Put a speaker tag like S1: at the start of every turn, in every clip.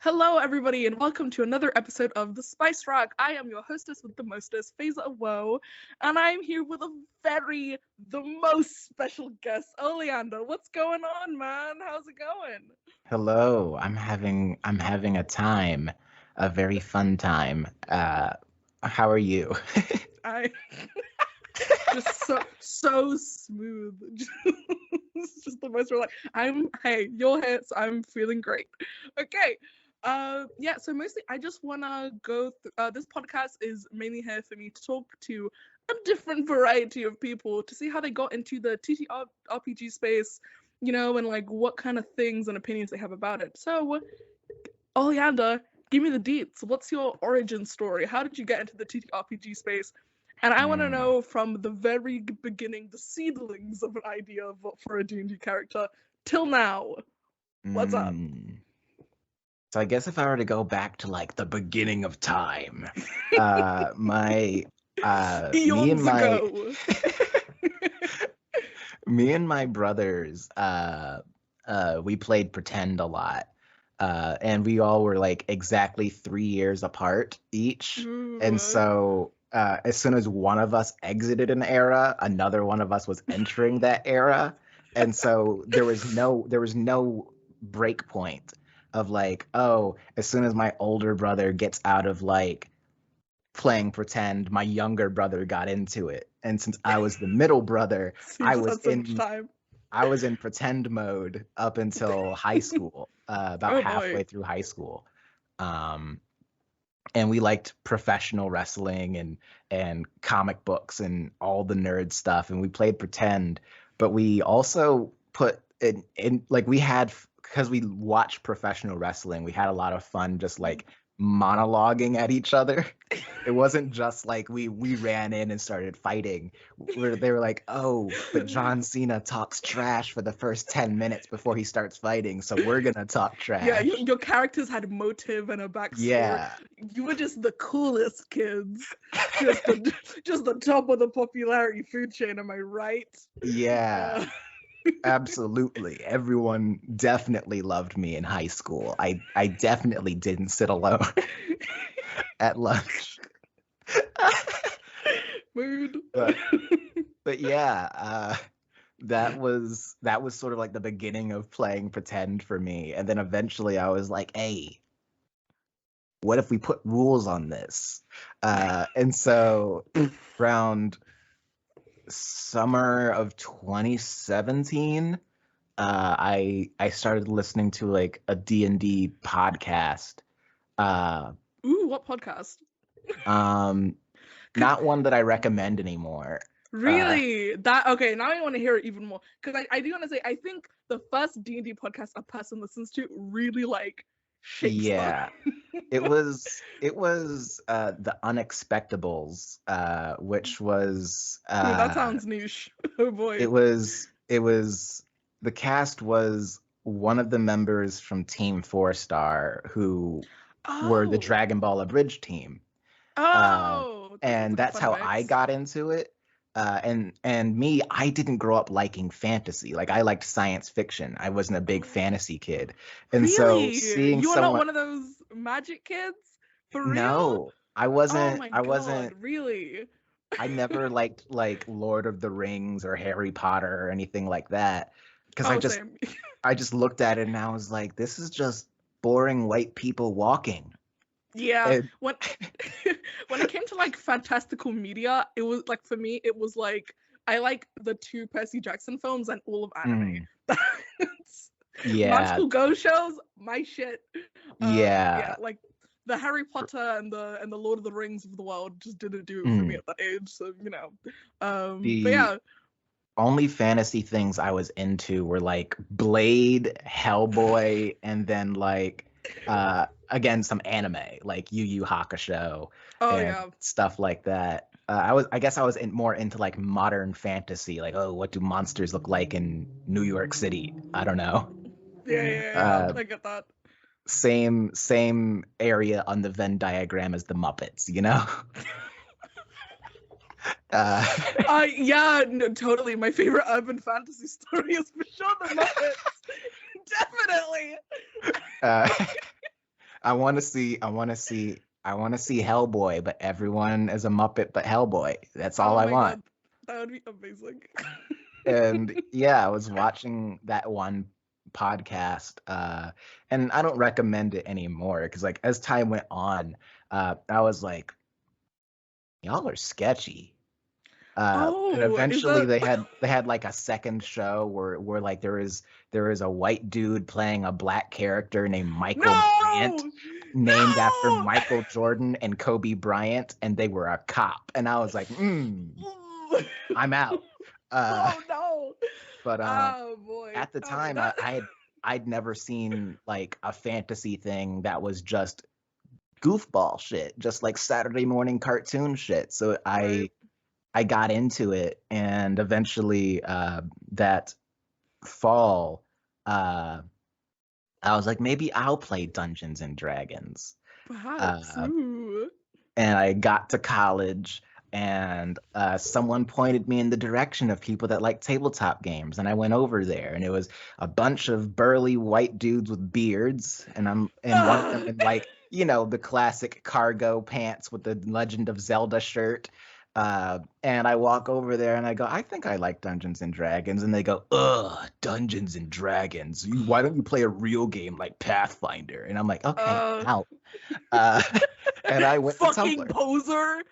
S1: Hello, everybody, and welcome to another episode of The Spice Rock. I am your hostess with the mostest, Faisa Awow, and I'm here with the most special guest, Oleander. What's going on, man? How's it going?
S2: Hello, I'm having a very fun time. How are you?
S1: I just so smooth. Just the most hey, you're here, so I'm feeling great. Okay. Yeah, so mostly I just wanna go this podcast is mainly here for me to talk to a different variety of people to see how they got into the TTRPG space, and like what kind of things and opinions they have about it. So, Oleander, give me the deets. What's your origin story? How did you get into the TTRPG space? And I want to
S2: Mm,
S1: know from the very beginning, the seedlings of an idea of for a D&D character, till now. What's up?
S2: mm. So I guess if I were to go back to like the beginning of time, my me and
S1: Eons
S2: my
S1: ago.
S2: me and my brothers we played pretend a lot. And we all were like exactly 3 years apart each. And
S1: Ooh.
S2: so as soon as one of us exited an era, another one of us was entering that era. And so there was no break point of like, oh, as soon as my older brother gets out of like playing pretend, my younger brother got into it. And since I was the middle brother,
S1: So you
S2: I
S1: just
S2: was
S1: had so much
S2: in
S1: time.
S2: I was in pretend mode up until high school, about
S1: Oh boy.
S2: halfway through high school. Um, and we liked professional wrestling and comic books and all the nerd stuff. And we played pretend, but we also put in like we had because we watched professional wrestling. We had a lot of fun just like monologuing at each other. It wasn't just like we ran in and started fighting. Where they were like, "Oh, but John Cena talks trash for the first 10 minutes before he starts fighting, so we're gonna talk
S1: Yeah,
S2: trash."
S1: your characters had motive and a backstory.
S2: Yeah.
S1: You were just the coolest kids. Just the just the top of the popularity food chain, am I right?
S2: Yeah.
S1: Uh,
S2: Absolutely. Everyone definitely loved me in high school. I definitely didn't sit alone at lunch.
S1: Mood.
S2: But but yeah, that was sort of like the beginning of playing pretend for me. And then eventually I was like, "Hey, what if we put rules on this?" And so around summer of 2017, I started listening to like a D&D podcast. Uh,
S1: Ooh, what podcast?
S2: um, not one that I recommend anymore. Uh,
S1: Really? That okay? Now I want to hear it even more because I do want to say I think the first D&D podcast a person listens to really like shakes them.
S2: yeah, it was the Unexpectables, which was
S1: Ooh, that sounds niche. Oh boy.
S2: it was the cast was one of the members from Team Four Star who were the
S1: Oh.
S2: Dragon Ball Abridged team. Uh,
S1: Oh, that's
S2: and
S1: like a
S2: that's
S1: fun
S2: how I
S1: mix.
S2: got into it. And me, I didn't grow up liking fantasy. Like I liked science fiction. I wasn't a big fantasy kid. And so
S1: Really?
S2: seeing
S1: You are not
S2: someone
S1: one of those magic kids? For real?
S2: no, I
S1: Oh
S2: wasn't
S1: my
S2: I
S1: god,
S2: wasn't
S1: really?
S2: I never liked like Lord of the Rings or Harry Potter or anything like that because I
S1: Oh,
S2: just
S1: same.
S2: I just looked at it and I was like, this is just boring white people walking.
S1: Yeah,
S2: And
S1: when when it came to like fantastical media, it was like for me, it was like I like the two Percy Jackson films and all of anime.
S2: mm,
S1: That's
S2: yeah,
S1: magical ghost shows, my shit. Yeah,
S2: yeah.
S1: like the Harry Potter and the Lord of the Rings of the world just didn't do it for me
S2: Mm.
S1: at that age. So but
S2: The
S1: yeah.
S2: only fantasy things I was into were like Blade, Hellboy, and then like again some anime like Yu Yu Hakusho
S1: Oh
S2: and
S1: yeah.
S2: stuff like that. I guess I was more into like modern fantasy, like, oh, what do monsters look like in New York City? I don't know.
S1: Yeah.
S2: Uh
S1: I get that.
S2: same area on the Venn diagram as the Muppets, you know? Uh
S1: Yeah, no, totally. My favorite urban fantasy story is for sure the Muppets. Definitely.
S2: uh I want to see Hellboy, but everyone is a Muppet but Hellboy. That's all
S1: Oh
S2: I
S1: my
S2: want.
S1: god, that would be amazing.
S2: And yeah, I was watching that one podcast, and I don't recommend it anymore because like as time went on, I was like, y'all are sketchy. And
S1: Oh, is
S2: eventually
S1: that
S2: they had like a second show where like there is a white dude playing a black character named Michael Bryant,
S1: no,
S2: named after
S1: no?
S2: Michael Jordan and Kobe Bryant, and they were a cop, and I was like, I'm out. Uh,
S1: Oh no!
S2: but
S1: Oh boy!
S2: at the
S1: Oh
S2: time,
S1: that.
S2: I'd never seen like a fantasy thing that was just goofball shit, just like Saturday morning cartoon shit. So
S1: Right.
S2: I got into it, and eventually that fall, uh, I was like, maybe I'll play Dungeons and Dragons.
S1: Perhaps.
S2: Uh,
S1: Ooh.
S2: and I got to college, and someone pointed me in the direction of people that like tabletop games, and I went over there, and it was a bunch of burly white dudes with beards, and one of them
S1: Ah.
S2: in like the classic cargo pants with the Legend of Zelda shirt. And I walk over there and I go, I think I like Dungeons and Dragons, and they go, ugh, Dungeons and Dragons. Why don't you play a real game like Pathfinder? And I'm like, okay,
S1: Uh.
S2: out. Uh, and I went to
S1: Fucking
S2: Tumblr.
S1: poser.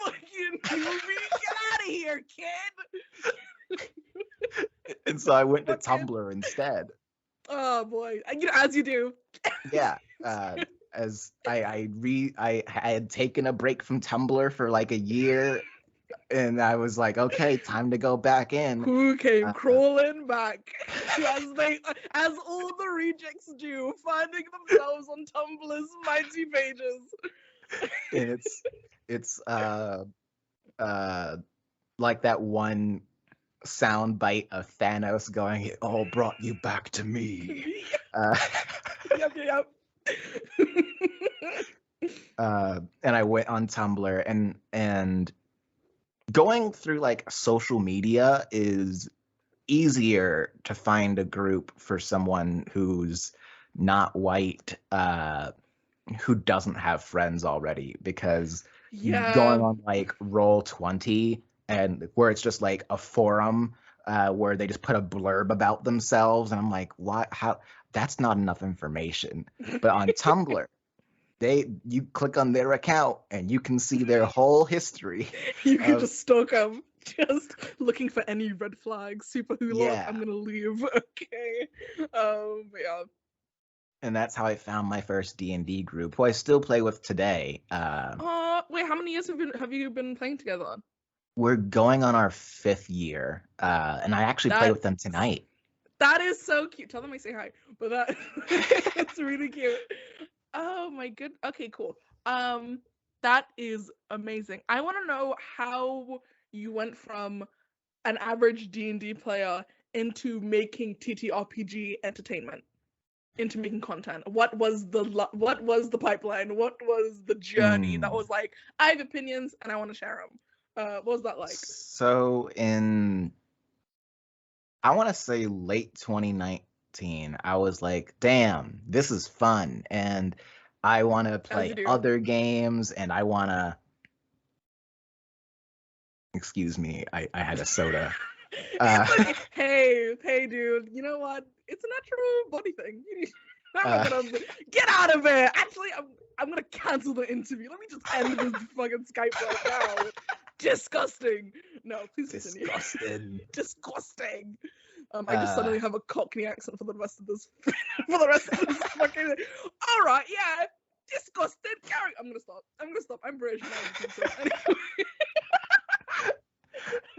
S1: Fucking movie. Get out of here, kid.
S2: And so I went to
S1: Fucking.
S2: Tumblr instead.
S1: Oh boy. As you do.
S2: Yeah. As I had taken a break from Tumblr for like a year, and I was like, okay, time to go back in.
S1: Who came
S2: Uh,
S1: crawling back as all the rejects do, finding themselves on Tumblr's mighty pages.
S2: and it's like that one sound bite of Thanos going, "It all brought you back to me."
S1: Yep.
S2: And I went on Tumblr, and going through like social media is easier to find a group for someone who's not white, who doesn't have friends already, because
S1: Yeah.
S2: going on like Roll20, and where it's just like a forum where they just put a blurb about themselves, and I'm like, what? How? That's not enough information. But on Tumblr, you click on their account and you can see their whole history.
S1: You can just stalk them, just looking for any red flags. Super hulok.
S2: Yeah.
S1: I'm gonna leave. Okay. But yeah.
S2: And that's how I found my first D&D group, who I still play with today.
S1: Wait, how many years have you been playing together?
S2: We're going on our 5th year, and I actually play with them tonight.
S1: That is so cute. Tell them I say hi. But that's really cute. Oh my good. Okay, cool. That is amazing. I want to know how you went from an average D&D player into making ttrpg entertainnot, into making content. What was the pipeline? What was the journey that was like, I have opinions and I want to share them? What was that like?
S2: So I want to say late 2019, I was like, damn, this is fun, and I want to play other games, and I want to... Excuse me, I had a soda.
S1: Hey, dude, you know what? It's a natural body thing. I'm not gonna get out of it. Actually, I'm gonna cancel the interview. Let me just end this fucking Skype right now. Disgusting. No, please continue. Disgusting. I just suddenly have a Cockney accent for the rest of this. Fucking. All right, yeah. Disgusting. Carry. I'm gonna stop. I'm British now.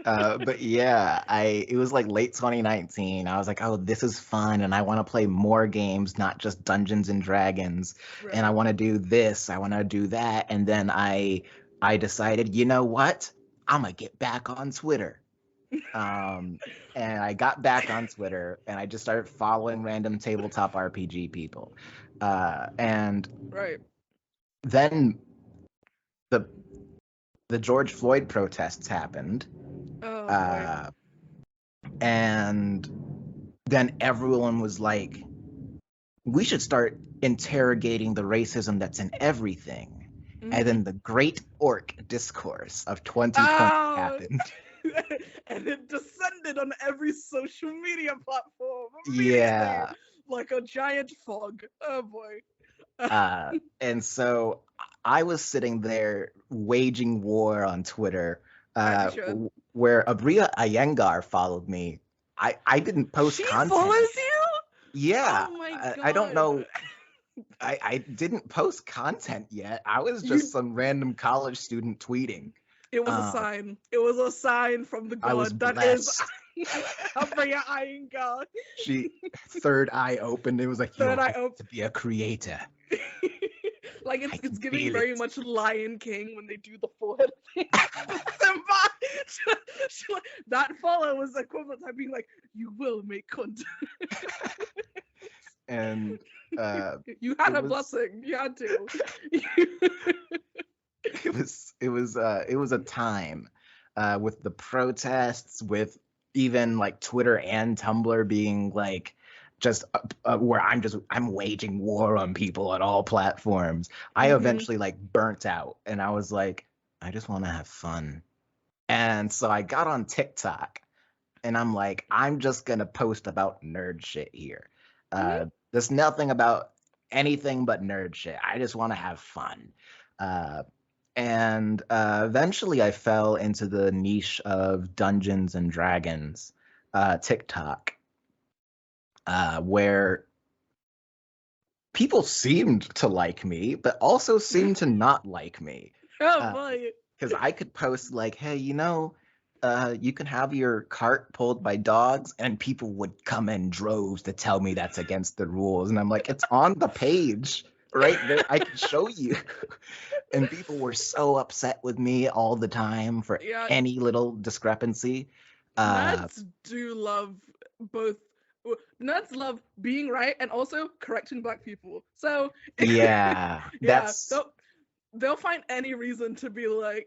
S2: But yeah, it was like late 2019. I was like, oh, this is fun, and I want to play more games, not just Dungeons and Dragons. Right. And I want to do this, I want to do that, and then I decided, you know what? I'm gonna get back on Twitter. And I got back on Twitter, and I just started following random tabletop RPG people. And
S1: right.
S2: Then the George Floyd protests happened. And then everyone was like, we should start interrogating the racism that's in everything. And
S1: Mm-hmm.
S2: then the Great Orc Discourse of 2020
S1: Oh,
S2: happened.
S1: and it descended on every social media platform immediately
S2: Yeah.
S1: like a giant fog. Oh boy.
S2: And so I was sitting there waging war on Twitter,
S1: As you should.
S2: where Abria Iyengar followed me. I didn't post
S1: She
S2: content.
S1: follows you?
S2: Yeah,
S1: Oh my
S2: I don't
S1: god.
S2: know. I didn't post content yet. I was just
S1: You
S2: some random college student tweeting.
S1: it was a
S2: Um,
S1: sign. It was a sign from the
S2: I was
S1: god that is
S2: blessed.
S1: Abria Iyengar.
S2: She third eye opened. It was like,
S1: Third
S2: you're
S1: eye
S2: meant
S1: open.
S2: to be a creator.
S1: Like
S2: I
S1: it's
S2: can
S1: giving
S2: feel
S1: very
S2: it.
S1: much Lion King when they do the forehead thing. Simba! That follow was equivalent to being like, you will make content.
S2: And
S1: You had
S2: it
S1: a
S2: was
S1: blessing. You had to.
S2: it was a time with the protests, with even like Twitter and Tumblr being like just where I'm waging war on people on all platforms. I
S1: Mhm.
S2: eventually like burnt out, and I was like, I just want to have fun. And so I got on TikTok, and I'm like, I'm just gonna post about nerd shit here.
S1: Mhm.
S2: There's nothing about anything but nerd shit. I just want to have fun. Uh, and eventually I fell into the niche of Dungeons and Dragons TikTok, where people seemed to like me, but also seemed to not like me.
S1: Oh boy.
S2: Because I could post like, hey, you can have your cart pulled by dogs, and people would come in droves to tell me that's against the rules. And I'm like, it's on the page right there. I can show you. And people were so upset with me all the time for
S1: Yeah,
S2: any little discrepancy. Uh,
S1: nerds do love both. Nerds love being right and also correcting black people. So
S2: yeah,
S1: yeah,
S2: that's
S1: they'll find any reason to be like,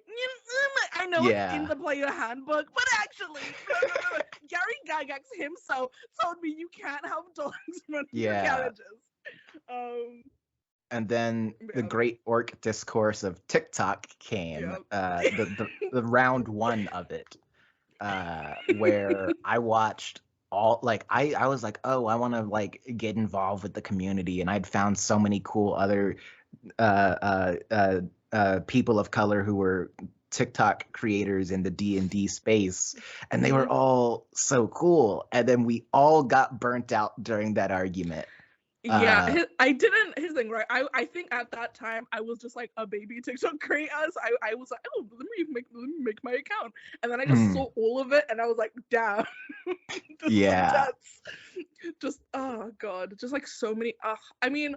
S1: I know it's in
S2: yeah,
S1: the player handbook, but actually, no. Gary Gygax himself told me you can't have dogs running your
S2: yeah.
S1: carriages. Um,
S2: And then the
S1: yeah,
S2: great orc discourse of TikTok came,
S1: yeah.
S2: the round one of it, where I watched all like I was like, oh, I want to like get involved with the community, and I'd found so many cool other people of color who were TikTok creators in the D&D space, and they were
S1: Mhm.
S2: all so cool. And then we all got burnt out during that argument.
S1: Yeah,
S2: Uh,
S1: I didn't. His thing, right? I think at that time I was just like a baby TikTok creator. So I was like, oh, let me make my account, and then I just
S2: hmm,
S1: saw all of it, and I was like, damn, this is
S2: yeah,
S1: intense. Just oh god, just like so many. I mean,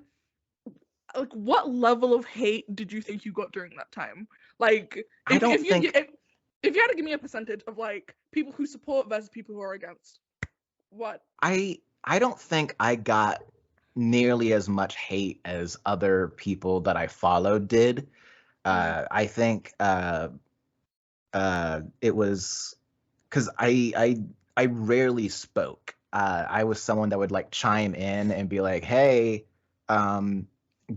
S1: like what level of hate did you think you got during that time? Like,
S2: I don't think
S1: if you had to give me a percentage of like people who support versus people who are against, what?
S2: I don't think I got nearly as much hate as other people that I followed did.
S1: Mm,
S2: I think it was because I rarely spoke. I was someone that would like chime in and be like, "Hey, um,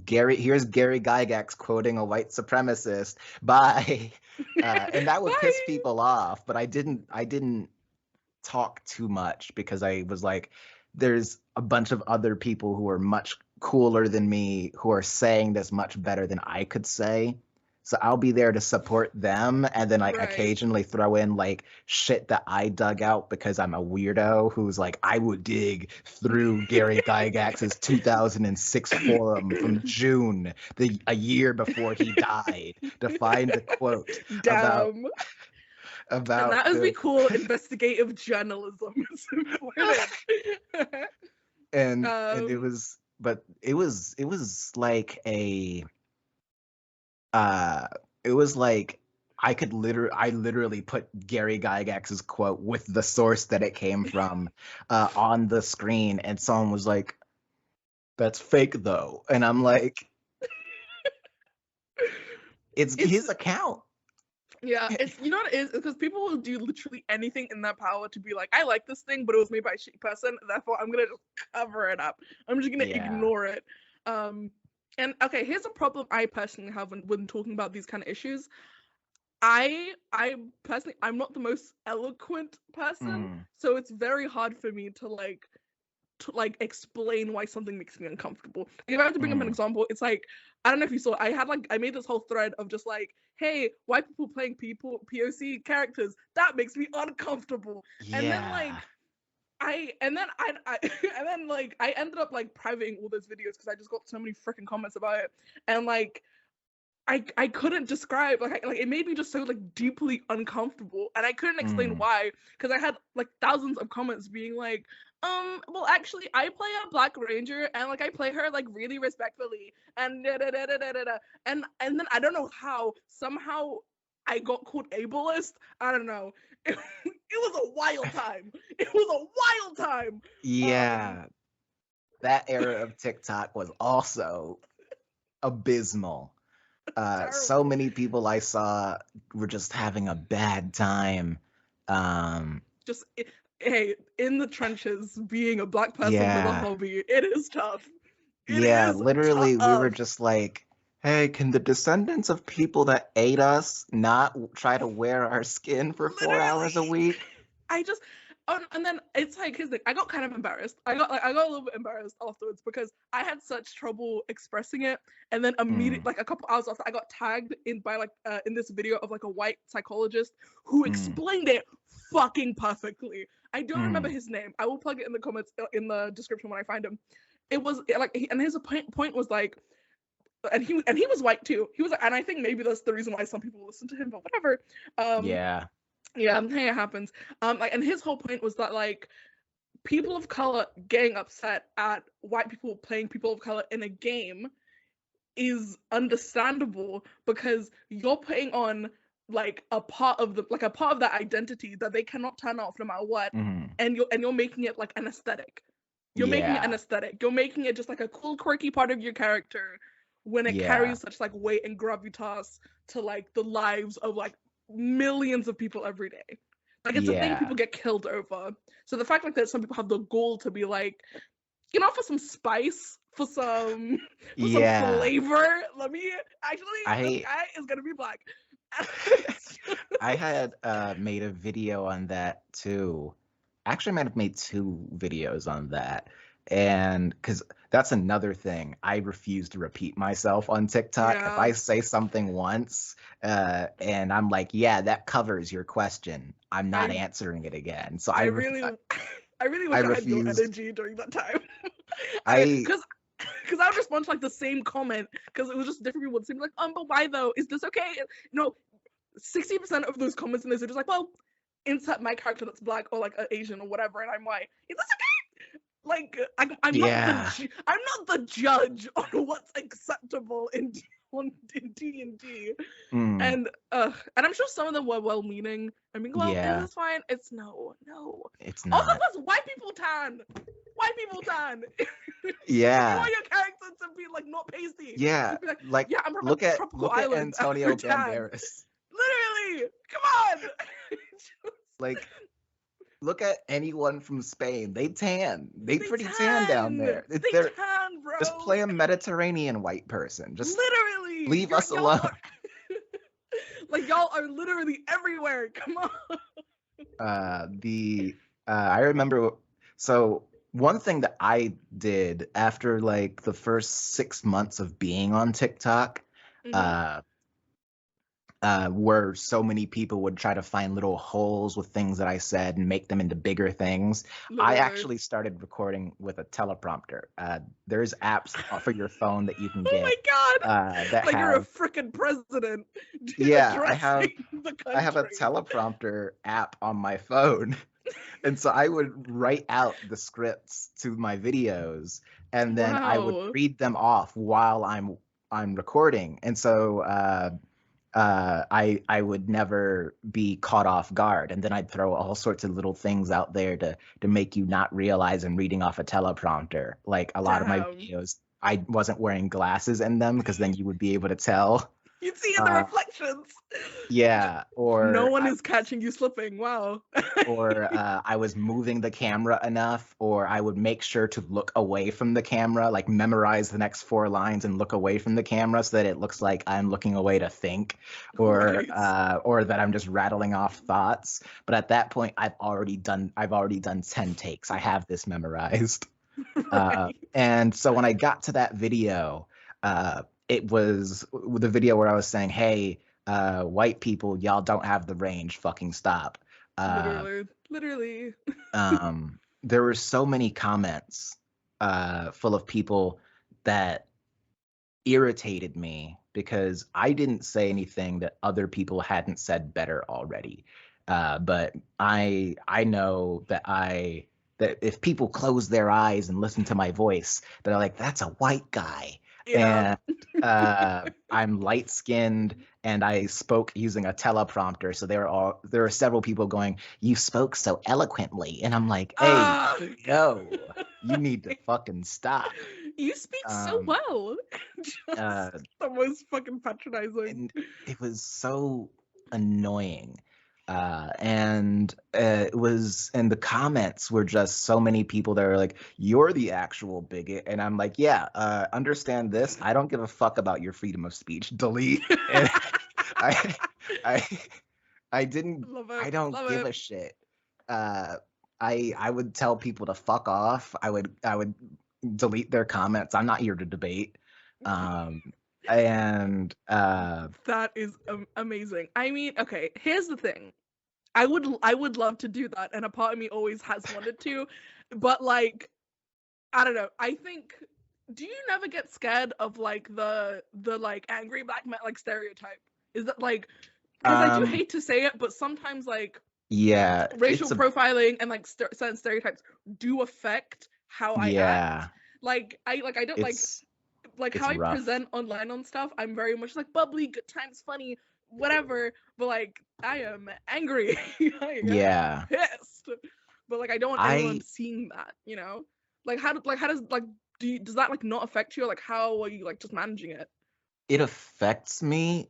S2: here's Gary Gygax quoting a white supremacist. Bye," and that would piss
S1: bye.
S2: people off. But I didn't talk too much because I was like, there's a bunch of other people who are much cooler than me who are saying this much better than I could say. So I'll be there to support them and then like
S1: Right.
S2: occasionally throw in like shit that I dug out because I'm a weirdo who's like, I would dig through Gary Gygax's 2006 forum from June, a year before he died, to find the quote about
S1: Damn. And
S2: about
S1: that is be
S2: the
S1: cool investigative journalism. It's important.
S2: and it
S1: um,
S2: was but it was like a uh it was like I literally put Gary Gygax's quote with the source that it came from on the screen, and someone was like, that's fake though, and I'm like, it's
S1: it's
S2: his account.
S1: Yeah, it's you know what it is? It's because people will do literally anything in their power to be like, I like this thing, but it was made by a shitty person, therefore I'm gonna just cover it up. I'm just gonna
S2: Yeah.
S1: ignore it. And okay, here's a problem I personally have when talking about these kind of issues. I personally I'm not the most eloquent person,
S2: Mm.
S1: so it's very hard for me to explain why something makes me uncomfortable. If I have to bring up an example, it's like I don't know if you saw. I made this whole thread of just like, hey, white people playing POC characters, that makes me uncomfortable. And then
S2: Yeah.
S1: I ended up like privating all those videos because I just got so many freaking comments about it, and like I couldn't describe like it made me just so like deeply uncomfortable, and I couldn't explain why because I had like thousands of comments being like, well actually I play a Black Ranger and like I play her like really respectfully and da da da da da da da. And then I don't know how somehow I got called ableist. I don't know. It was a wild time. It was a wild time.
S2: Yeah. That era of TikTok was also abysmal. So many people I saw were just having a bad time.
S1: Hey, in the trenches, being a Black person with a
S2: Yeah.
S1: hobby, it is tough.
S2: Yeah, literally, we were just like, hey, can the descendants of people that ate us not try to wear our skin for 4 hours a week?
S1: And then it's like his thing. I got kind of embarrassed. I got a little bit embarrassed afterwards because I had such trouble expressing it, and then immediately, like a couple hours after, I got tagged in this video of like a white psychologist who explained it fucking perfectly. I don't remember his name. I will plug it in the comments in the description when I find him. It was like, and his point was like, and he was white too. He was, and I think maybe that's the reason why some people listen to him, but whatever.
S2: Yeah.
S1: Yeah, hey, it happens. And his whole point was that like people of color getting upset at white people playing people of color in a game is understandable because you're putting on like a part of that identity that they cannot turn off no matter what, and you're making it like an aesthetic. You're making it an aesthetic. You're making it just like a cool, quirky part of your character when it carries such like weight and gravitas to like the lives of like millions of people every day. Like it's a thing people get killed over. So the fact like that some people have the goal to be like, you know, for some spice, for some flavor, let me this guy is gonna be Black.
S2: I had made a video on that too. Actually, I might have made 2 videos on that. And because that's another thing, I refuse to repeat myself on TikTok. If I say something once and I'm like, yeah, that covers your question, I'm not answering it again. So I really wish I had your
S1: energy during that time. Because I would respond to like the same comment because it was just different people would say like, but why though? Is this okay? No, 60% of those comments in this are just like, well, insert my character that's Black or like Asian or whatever, and I'm like, is this okay? Like I'm not the judge on what's acceptable in D&D. And I'm sure some of them were well-meaning. I mean, well, is this fine? It's no.
S2: It's not.
S1: Also, plus white people tan.
S2: Yeah.
S1: You want your character to be like not pasty.
S2: Yeah. Like yeah, I'm from look at Antonio Banderas.
S1: Literally, come on.
S2: Like, look at anyone from Spain. They tan. They pretty tan down there.
S1: They're tan, bro.
S2: Just play a Mediterranean white person. Just
S1: literally
S2: leave us alone.
S1: Like y'all are literally everywhere. Come
S2: on. I remember. So one thing that I did after like the first 6 months of being on TikTok, where so many people would try to find little holes with things that I said and make them into bigger things. I actually started recording with a teleprompter. There's apps for your phone that you can get.
S1: Oh my god! Like you're a freaking president.
S2: Yeah, I have a teleprompter app on my phone. And so I would write out the scripts to my videos, and then I would read them off while I'm recording. And so I would never be caught off guard, and then I'd throw all sorts of little things out there to make you not realize I'm reading off a teleprompter. Like a lot of my videos, I wasn't wearing glasses in them because then you would be able to tell.
S1: You'd see in the reflections.
S2: Yeah,
S1: No
S2: or
S1: one is catching you slipping. Wow.
S2: or I was moving the camera enough, or I would make sure to look away from the camera, like memorize the next 4 lines and look away from the camera so that it looks like I'm looking away to think, or
S1: Right.
S2: or that I'm just rattling off thoughts. But at that point, I've already done 10 takes. I have this memorized.
S1: Right.
S2: And so when I got to that video, it was the video where I was saying, "Hey, white people, y'all don't have the range. Fucking stop." Uh,
S1: Literally.
S2: there were so many comments full of people that irritated me because I didn't say anything that other people hadn't said better already. But I know that if people close their eyes and listen to my voice, they're like, "That's a white guy."
S1: Yeah.
S2: And I'm light skinned and I spoke using a teleprompter. So there are several people going, "You spoke so eloquently," and I'm like, "Hey,
S1: Ah.
S2: yo, you need to fucking stop."
S1: You speak so
S2: Um,
S1: well. Just
S2: uh,
S1: the most fucking patronizing.
S2: and it was so annoying. And it was, and the comments were just so many people that were like, "You're the actual bigot," and I'm like, "Yeah, understand this. I don't give a fuck about your freedom of speech. Delete." And I, I, I didn't.
S1: Love it.
S2: I don't
S1: Love
S2: give
S1: it.
S2: a shit. Uh, I would tell people to fuck off. I would delete their comments. I'm not here to debate. Um, and
S1: That is amazing. I mean, okay, here's the thing. I would love to do that, and a part of me always has wanted to, but like, I don't know. I think, do you never get scared of like the like angry black man like stereotype? Is that like, because I do
S2: um,
S1: hate to say it, but sometimes like
S2: yeah,
S1: racial profiling and like certain stereotypes do affect how I act.
S2: yeah,
S1: I don't
S2: it's
S1: like how
S2: it's
S1: I
S2: rough.
S1: present online on stuff. I'm very much like bubbly, good times, funny, whatever. But like I am angry. I am
S2: Yeah,
S1: pissed. But like I don't want anyone
S2: I
S1: seeing that. You know, like how does like does that like not affect you? Like how are you like just managing it?
S2: it affects me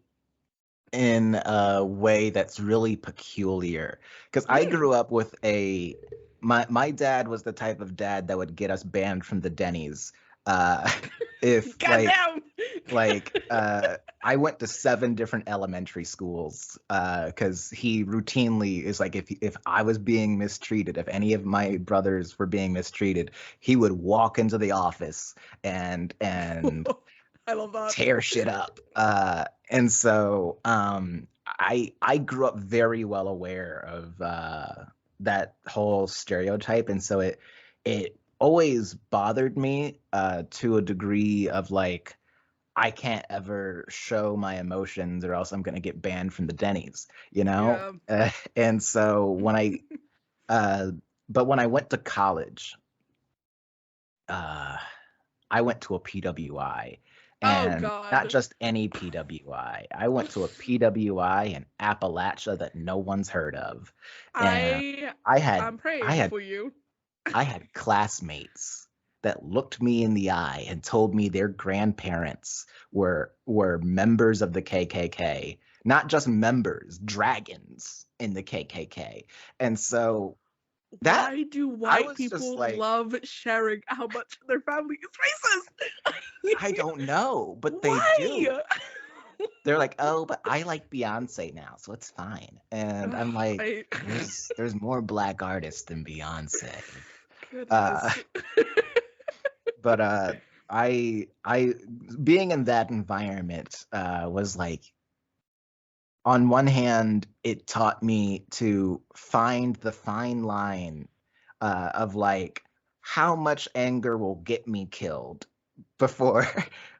S2: in a way that's really peculiar because I
S1: Mm.
S2: grew up with my dad was the type of dad that would get us banned from the Denny's uh if
S1: Goddamn.
S2: I went to 7 different elementary schools because he routinely is like, if I was being mistreated, if any of my brothers were being mistreated, he would walk into the office and
S1: I love that.
S2: tear shit up. And so I grew up very well aware of that whole stereotype, and so it always bothered me to a degree of like, I can't ever show my emotions or else I'm gonna get banned from the Denny's, you know?
S1: Yeah.
S2: And so uh, but when I went to college, uh, I went to a PWI,
S1: Oh
S2: and not
S1: God.
S2: just any PWI. I went to a PWI in Appalachia that no one's heard of, and
S1: I
S2: I had
S1: I'm
S2: I
S1: praying
S2: had
S1: for you.
S2: I had classmates that looked me in the eye and told me their grandparents were members of the KKK, not just members, dragons in the KKK. And so that
S1: Why do
S2: I
S1: white
S2: was just
S1: people
S2: like,
S1: love sharing how much their family is
S2: I
S1: racist?
S2: don't know, but they do.
S1: Why?
S2: They're like, "Oh, but I like Beyonce now, so it's fine." And I'm like,
S1: I
S2: there's more black artists than Beyonce. Uh,
S1: goodness.
S2: but I being in that environment was like, on one hand, it taught me to find the fine line of like how much anger will get me killed before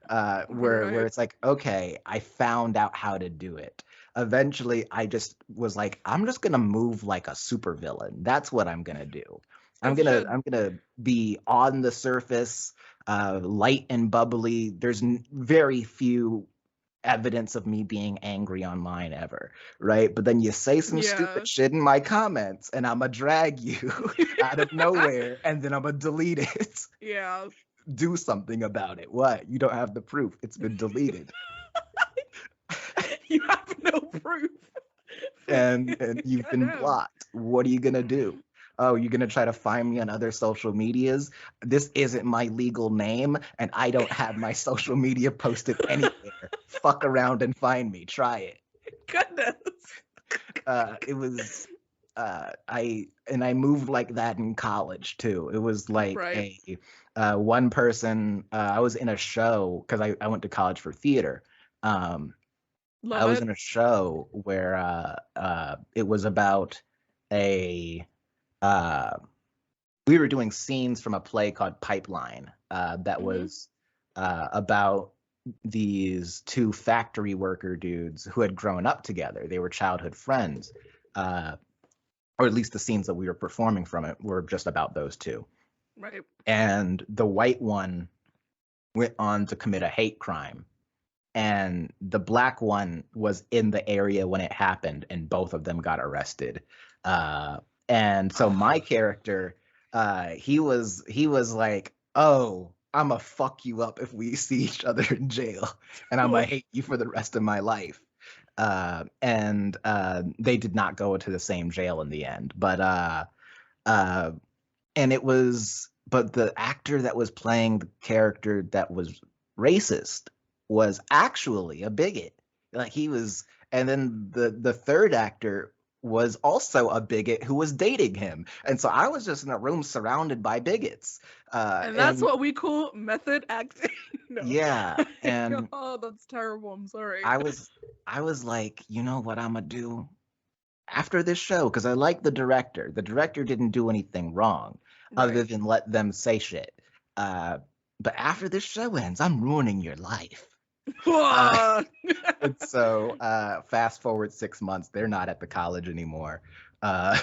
S2: where
S1: Right.
S2: it's like, okay, I found out how to do it. Eventually I just was like, I'm just gonna move like a supervillain. That's what I'm gonna do. i'm
S1: As you
S2: gonna
S1: should.
S2: i'm gonna be on the surface, light and bubbly. There's very few evidence of me being angry online ever, right? But then you say some
S1: Yeah.
S2: stupid shit in my comments and I'm gonna drag you out of nowhere and then I'm gonna delete it.
S1: Yeah.
S2: Do something about it. What? You don't have the proof. It's been deleted.
S1: You have no proof.
S2: and you've been
S1: Goddamn.
S2: blocked. What are you gonna do? Oh, you're gonna try to find me on other social medias? This isn't my legal name, and I don't have my social media posted anywhere. Fuck around and find me. Try it.
S1: Goodness.
S2: It was I moved like that in college too. It was like
S1: Right.
S2: one person. I was in a show because I went to college for theater.
S1: Love
S2: I was
S1: it.
S2: in a show where it was about a we were doing scenes from a play called Pipeline that was about these two factory worker dudes who had grown up together. They were childhood friends, or at least the scenes that we were performing from it were just about those two.
S1: Right.
S2: And the white one went on to commit a hate crime, and the black one was in the area when it happened, and both of them got arrested. And so my character, he was like, "Oh, I'ma fuck you up if we see each other in jail, and I'ma hate you for the rest of my life." And they did not go to the same jail in the end, but and it was, but the actor that was playing the character that was racist was actually a bigot. Like he was, and then the third actor was also a bigot who was dating him, and so I was just in a room surrounded by bigots.
S1: And that's what we call method acting. No.
S2: Yeah, and
S1: oh, that's terrible. I'm sorry.
S2: I was like, you know what I'm gonna do after this show, because I like the director. The director didn't do anything wrong other than let them say shit. But after this show ends, I'm ruining your life. And so fast forward 6 months, they're not at the college anymore.
S1: Okay.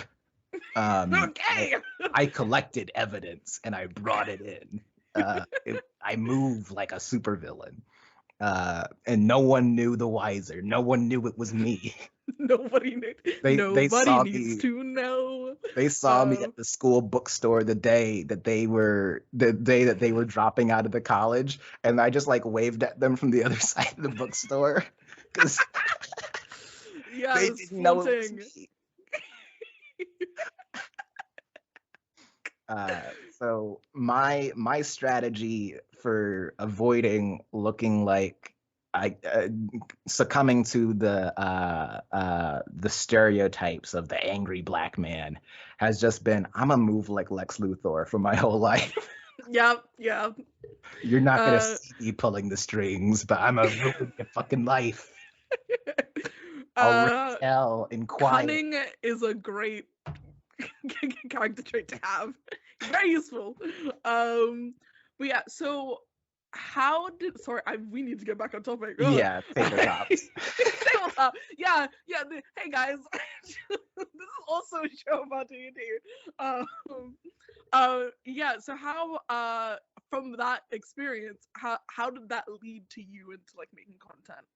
S2: I collected evidence and I brought it in. I move like a supervillain. And no one knew the wiser. No one knew it was me.
S1: Nobody knew. Nobody needs to know.
S2: They saw me at the school bookstore the day that they were dropping out of the college, and I just like waved at them from the other side of the bookstore because they didn't know it was me. So my strategy for avoiding looking like succumbing to the stereotypes of the angry black man has just been, I'm gonna move like Lex Luthor for my whole life.
S1: Yeah.
S2: You're not gonna see me pulling the strings, but I'm gonna ruin your fucking life. I'll retell in quiet.
S1: Cunning is a great character trait to have. Very useful. But yeah, so we need to get back on topic.
S2: Yeah, tabletops.
S1: Tabletop. Yeah. Hey guys, this is also a show about D&D. Yeah. So how from that experience, how did that lead to you into like making content?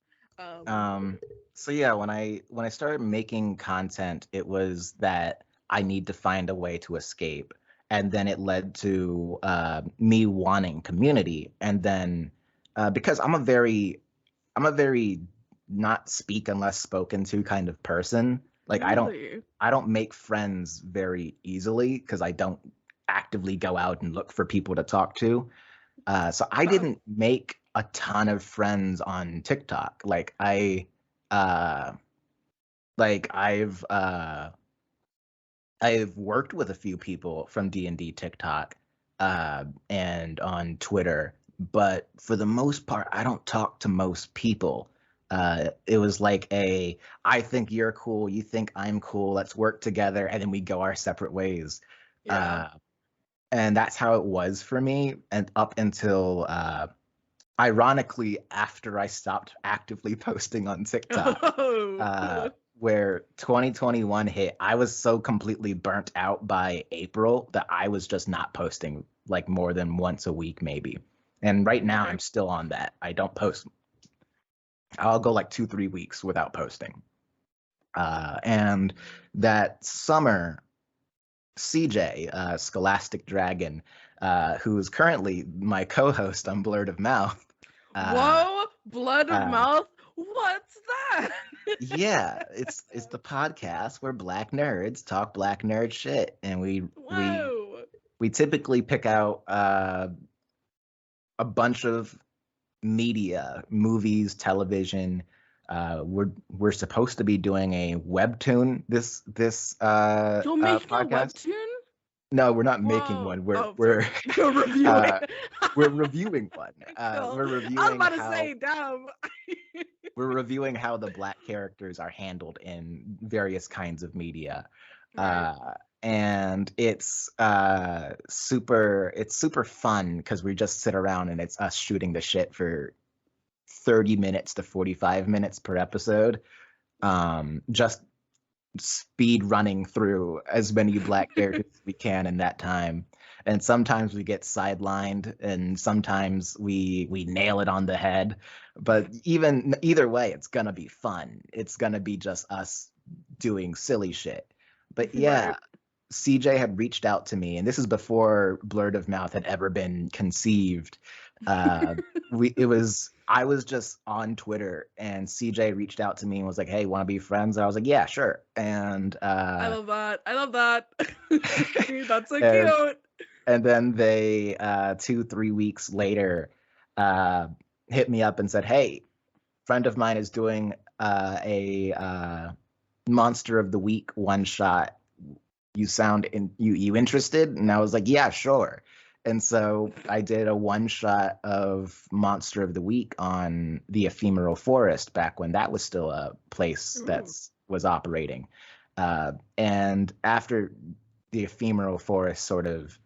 S2: So yeah, when I started making content, it was that I need to find a way to escape. And then it led to me wanting community. And then because I'm a very not speak unless spoken to kind of person. Like
S1: really?
S2: I don't make friends very easily because I don't actively go out and look for people to talk to. So I didn't make a ton of friends on TikTok. I've worked with a few people from D&D TikTok and on Twitter, but for the most part, I don't talk to most people. It was like I think you're cool, you think I'm cool, let's work together, and then we go our separate ways.
S1: Yeah.
S2: And that's how it was for me, and up until ironically after I stopped actively posting on TikTok. Where 2021 hit, I was so completely burnt out by April that I was just not posting like more than once a week maybe. And right now I'm still on that. I don't post. I'll go like 2-3 weeks without posting. And that summer, CJ, Scholastic Dragon, who's currently my co-host on Blurred of Mouth.
S1: Whoa, Blood of Mouth? What's that?
S2: Yeah, it's the podcast where black nerds talk black nerd shit, and
S1: Whoa.
S2: we typically pick out a bunch of media, movies, television. We're supposed to be doing a webtoon this
S1: You're making a
S2: podcast.
S1: webtoon?
S2: No, we're not making
S1: Whoa.
S2: one.
S1: Oh, sorry. You're reviewing.
S2: We're reviewing one.
S1: Cool.
S2: We're
S1: I was
S2: reviewing
S1: about to
S2: how
S1: say, damn.
S2: we're reviewing how the black characters are handled in various kinds of media.
S1: Right.
S2: And it's super fun because we just sit around and it's us shooting the shit for 30 minutes to 45 minutes per episode. Just speed running through as many black characters as we can in that time. And sometimes we get sidelined, and sometimes we nail it on the head. But either way, it's gonna be fun. It's gonna be just us doing silly shit. But yeah,
S1: Right.
S2: CJ had reached out to me, and this is before Blurred of Mouth had ever been conceived. I was just on Twitter, and CJ reached out to me and was like, "Hey, want to be friends?" And I was like, "Yeah, sure." And
S1: I love that. I love that. That's so
S2: And-
S1: cute.
S2: and then they 2-3 weeks later hit me up and said, "Hey, friend of mine is doing a Monster of the Week one shot. You interested?" And I was like, "Yeah, sure." And so I did a one shot of Monster of the Week on the Ephemeral Forest back when that was still a place that was operating. And after the Ephemeral Forest sort of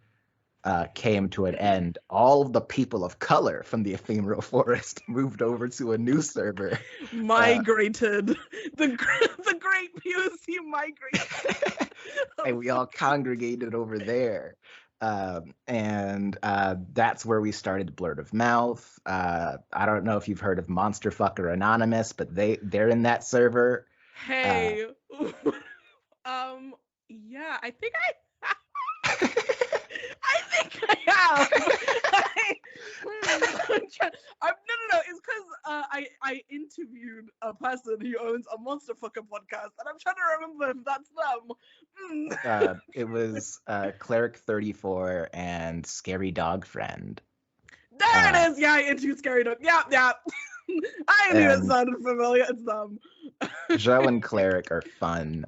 S2: came to an end, all of the people of color from the Ephemeral Forest moved over to a new server.
S1: Migrated. The great POC migrated.
S2: And we all congregated over there. And that's where we started Blurred of Mouth. I don't know if you've heard of Monster Fucker Anonymous, but they're in that server.
S1: Hey. Yeah, I think I have. No. It's because I interviewed a person who owns a Monster Fucker podcast, and I'm trying to remember if that's them.
S2: It was Cleric 34 and Scary Dog Friend.
S1: There it is. Yeah, I interviewed Scary Dog. Yeah. I knew it sounded familiar. It's them.
S2: Joe and Cleric are fun.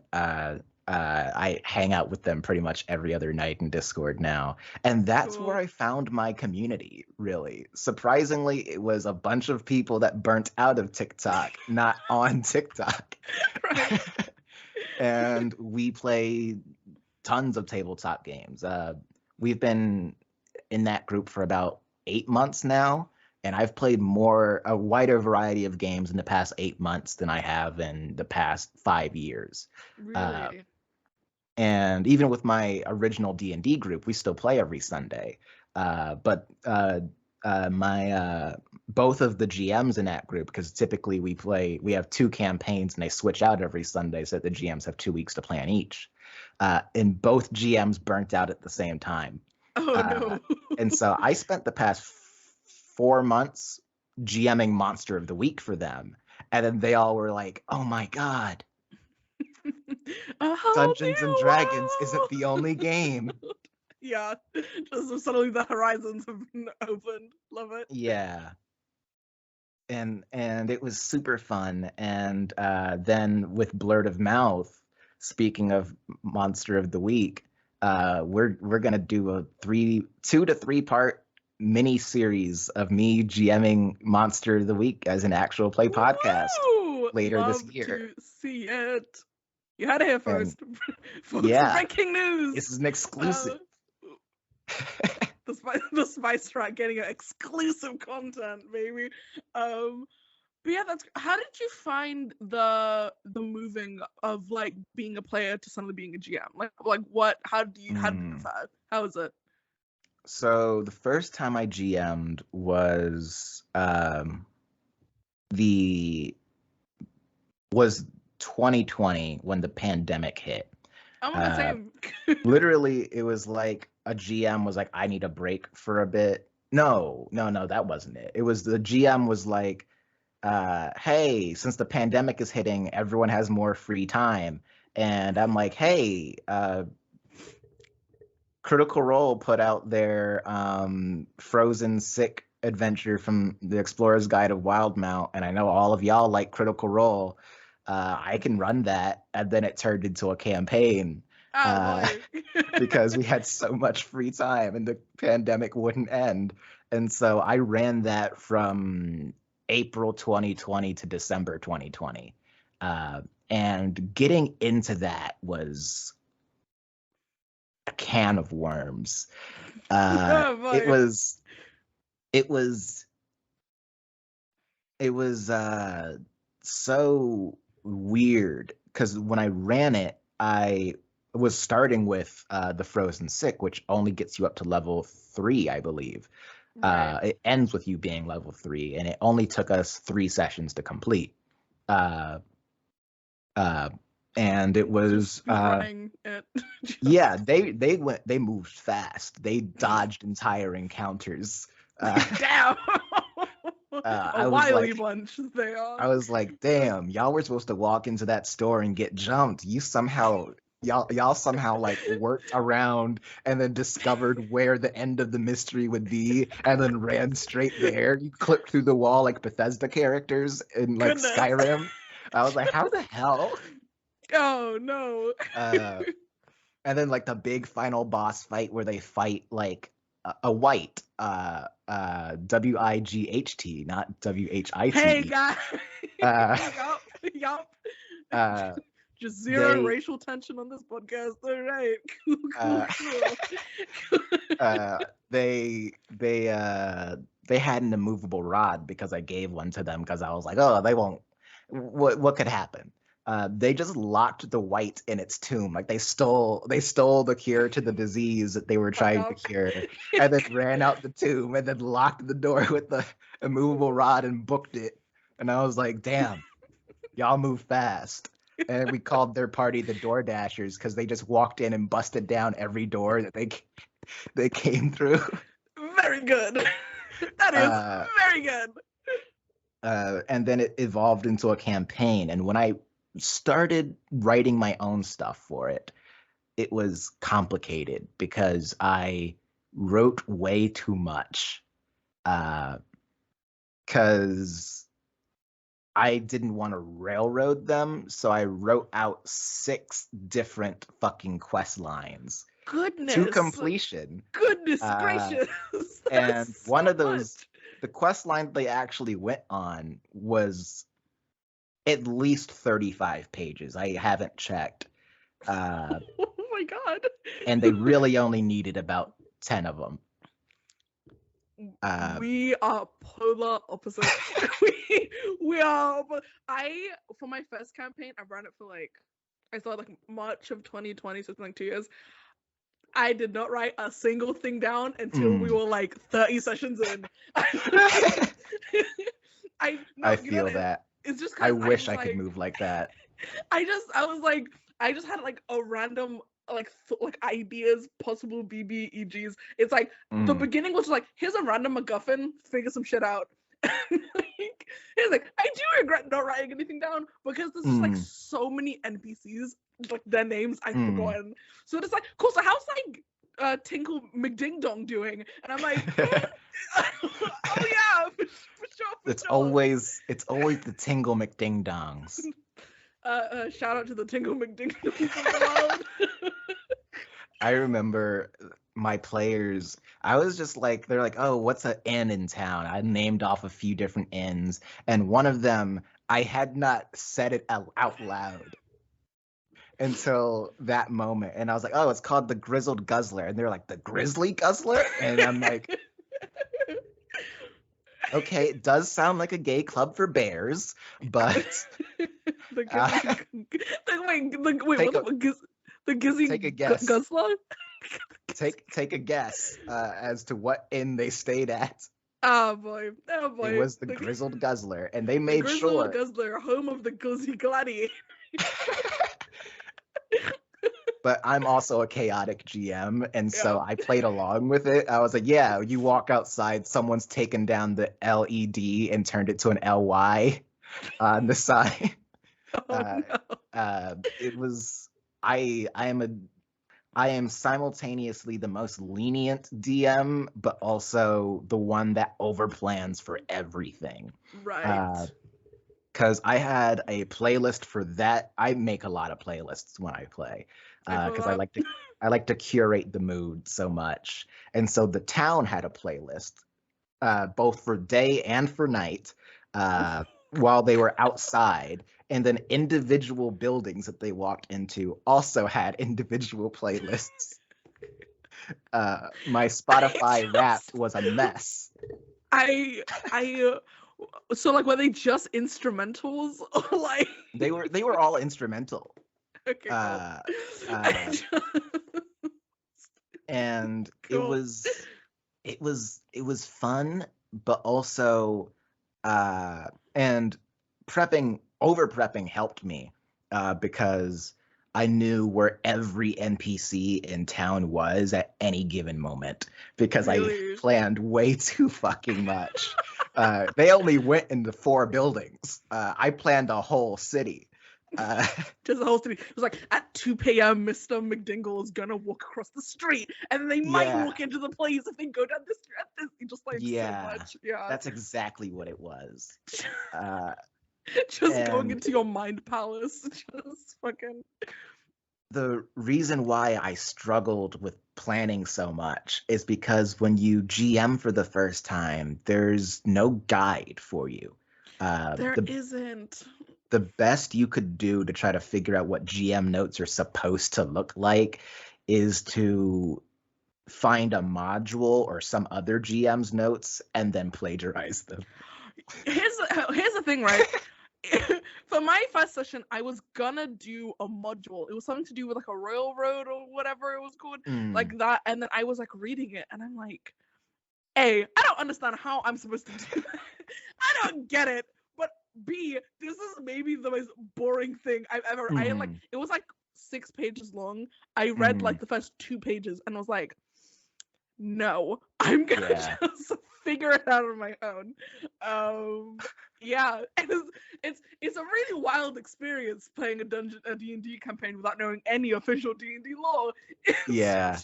S2: I hang out with them pretty much every other night in Discord now. And that's
S1: Cool.
S2: where I found my community, really. Surprisingly, it was a bunch of people that burnt out of TikTok, not on TikTok.
S1: Right.
S2: And we play tons of tabletop games. We've been in that group for about 8 months now, and I've played a wider variety of games in the past 8 months than I have in the past 5 years.
S1: Really?
S2: And even with my original D&D group, we still play every Sunday. But both of the GMs in that group, because typically we have 2 campaigns and they switch out every Sunday so that the GMs have 2 weeks to plan each. And both GMs burnt out at the same time.
S1: Oh no.
S2: And so I spent the past 4 months GMing Monster of the Week for them. And then they all were like, "Oh my God, Dungeons and Dragons isn't the only game."
S1: Yeah, just suddenly the horizons have been opened. Love it.
S2: Yeah. And it was super fun. And then with Blurred of Mouth, speaking of Monster of the Week, we're gonna do a 2 to 3 part mini series of me GMing Monster of the Week as an actual play podcast later this year.
S1: To see it. You had it here first. Folks,
S2: yeah.
S1: Breaking news.
S2: This is an exclusive.
S1: The Spice Track getting exclusive content, baby. But yeah, how did you find the moving of like being a player to suddenly being a GM? Like what? How did you decide? How was it?
S2: So the first time I GM'd was 2020 when the pandemic hit.
S1: Oh, the same.
S2: Literally, it was like a GM was like, "I need a break for a bit." No, that wasn't it. It was the GM was like, hey, since the pandemic is hitting, everyone has more free time. And I'm like, hey, Critical Role put out their Frozen Sick adventure from the Explorer's Guide of Wildmount, and I know all of y'all like Critical Role. I can run that. And then it turned into a campaign uh,
S1: boy.
S2: because we had so much free time and the pandemic wouldn't end. And so I ran that from April 2020 to December 2020. And getting into that was a can of worms.
S1: Oh boy.
S2: It was it was so weird because when I ran it, I was starting with the Frozen Sick, which only gets you up to level 3, I believe.
S1: Right.
S2: It ends with you being level 3, and it only took us 3 sessions to complete. Uh, and it was
S1: running it.
S2: yeah, they moved fast. They dodged entire encounters.
S1: Damn.
S2: I
S1: A
S2: was
S1: wily
S2: like,
S1: bunch they are.
S2: I was like, damn, y'all were supposed to walk into that store and get jumped. Y'all somehow like worked around and then discovered where the end of the mystery would be and then ran straight there. You clipped through the wall like Bethesda characters in like
S1: Goodness.
S2: Skyrim. I was like, how the hell?
S1: Oh no.
S2: And then like the big final boss fight where they fight like a white WIGHT, not WHIT.
S1: Hey guys.
S2: Uh,
S1: Yup. Just zero racial tension on this podcast. All right. Cool.
S2: They had an immovable rod because I gave one to them because I was like, oh, they won't. What could happen? They just locked the white in its tomb. Like they stole the cure to the disease that they were trying to cure, and then ran out the tomb and then locked the door with the immovable rod and booked it. And I was like, damn, y'all move fast. And we called their party the Door Dashers because they just walked in and busted down every door that they came through.
S1: Very good. That is very good.
S2: And then it evolved into a campaign. And when I started writing my own stuff for it, it was complicated because I wrote way too much. Because I didn't want to railroad them, so I wrote out 6 different fucking quest lines.
S1: Goodness.
S2: To completion.
S1: Goodness gracious.
S2: And one of those, the quest line they actually went on was at least 35 pages. I haven't checked.
S1: Oh my god.
S2: And they really only needed about 10 of them.
S1: We are polar opposites. we are. For my first campaign, I ran it for I started March of 2020, so it's 2 years. I did not write a single thing down until we were 30 sessions in.
S2: I feel that.
S1: It's just
S2: I wish I could move like that.
S1: I just had a random ideas, possible BBEGs. It's the beginning was here's a random MacGuffin, figure some shit out. It's I do regret not writing anything down because there's just so many NPCs, their names I've forgotten. So it's cool. So how's Tinkle McDing-Dong doing? And I'm oh yeah, for sure.
S2: It's always the Tingle McDing-Dongs.
S1: Shout out to the Tingle McDing-Dongs of the world.
S2: I remember my players, I was just they're oh, what's an inn in town? I named off a few different inns, and one of them, I had not said it out loud until that moment. And I was oh, it's called the Grizzled Guzzler. And they're the Grizzly Guzzler? And I'm okay, it does sound like a gay club for bears, but...
S1: the Gizzy
S2: take a guess.
S1: Guzzler?
S2: Take a guess as to what inn they stayed at.
S1: Oh boy.
S2: It was the Grizzled Guzzler, and they made sure...
S1: Grizzled Guzzler, home of the Glizzy Gladiator.
S2: but I'm also a chaotic GM, and so
S1: Yeah.
S2: I played along with it. I was like, yeah, you walk outside, someone's taken down the LED and turned it to an LY on the side.
S1: Oh
S2: Uh,
S1: no.
S2: it was I am simultaneously the most lenient DM, but also the one that overplans for everything.
S1: Right.
S2: Because I had a playlist for that. I make a lot of playlists when I play,
S1: I feel
S2: because
S1: that.
S2: I like to curate the mood so much. And so the town had a playlist, both for day and for night, while they were outside. And then individual buildings that they walked into also had individual playlists. My Spotify Wrapped was a mess.
S1: I so like were they just instrumentals or like
S2: They were all instrumental.
S1: okay, cool.
S2: Uh, and
S1: Cool.
S2: it was fun, but also and over prepping helped me, because I knew where every NPC in town was at any given moment because I
S1: Really?
S2: planned way too fucking much. They only went into 4 buildings. I planned a whole city.
S1: Just the whole city. It was like at 2 p.m. Mr. McDingle is gonna walk across the street, and they might
S2: Yeah.
S1: walk into the place if they go down this street. Just like
S2: Yeah,
S1: so much. Yeah.
S2: that's exactly what it was.
S1: Just going
S2: and
S1: into your mind palace. Just fucking.
S2: the reason why I struggled with planning so much is because when you GM for the first time, there's no guide for you.
S1: There
S2: The
S1: isn't.
S2: the best you could do to try to figure out what GM notes are supposed to look like is to find a module or some other GM's notes and then plagiarize them.
S1: Here's the thing, right? For my first session, I was gonna do a module. It was something to do with like a railroad or whatever it was called, like that. And then I was like reading it, and I'm like, A, I don't understand how I'm supposed to do that. I don't get it. But B, this is maybe the most boring thing I've ever. I had like it was like 6 pages long. I read like the first 2 pages and was like, no, I'm gonna just figure it out on my own. Yeah, it's a really wild experience playing a D&D campaign without knowing any official D&D lore.
S2: Yeah.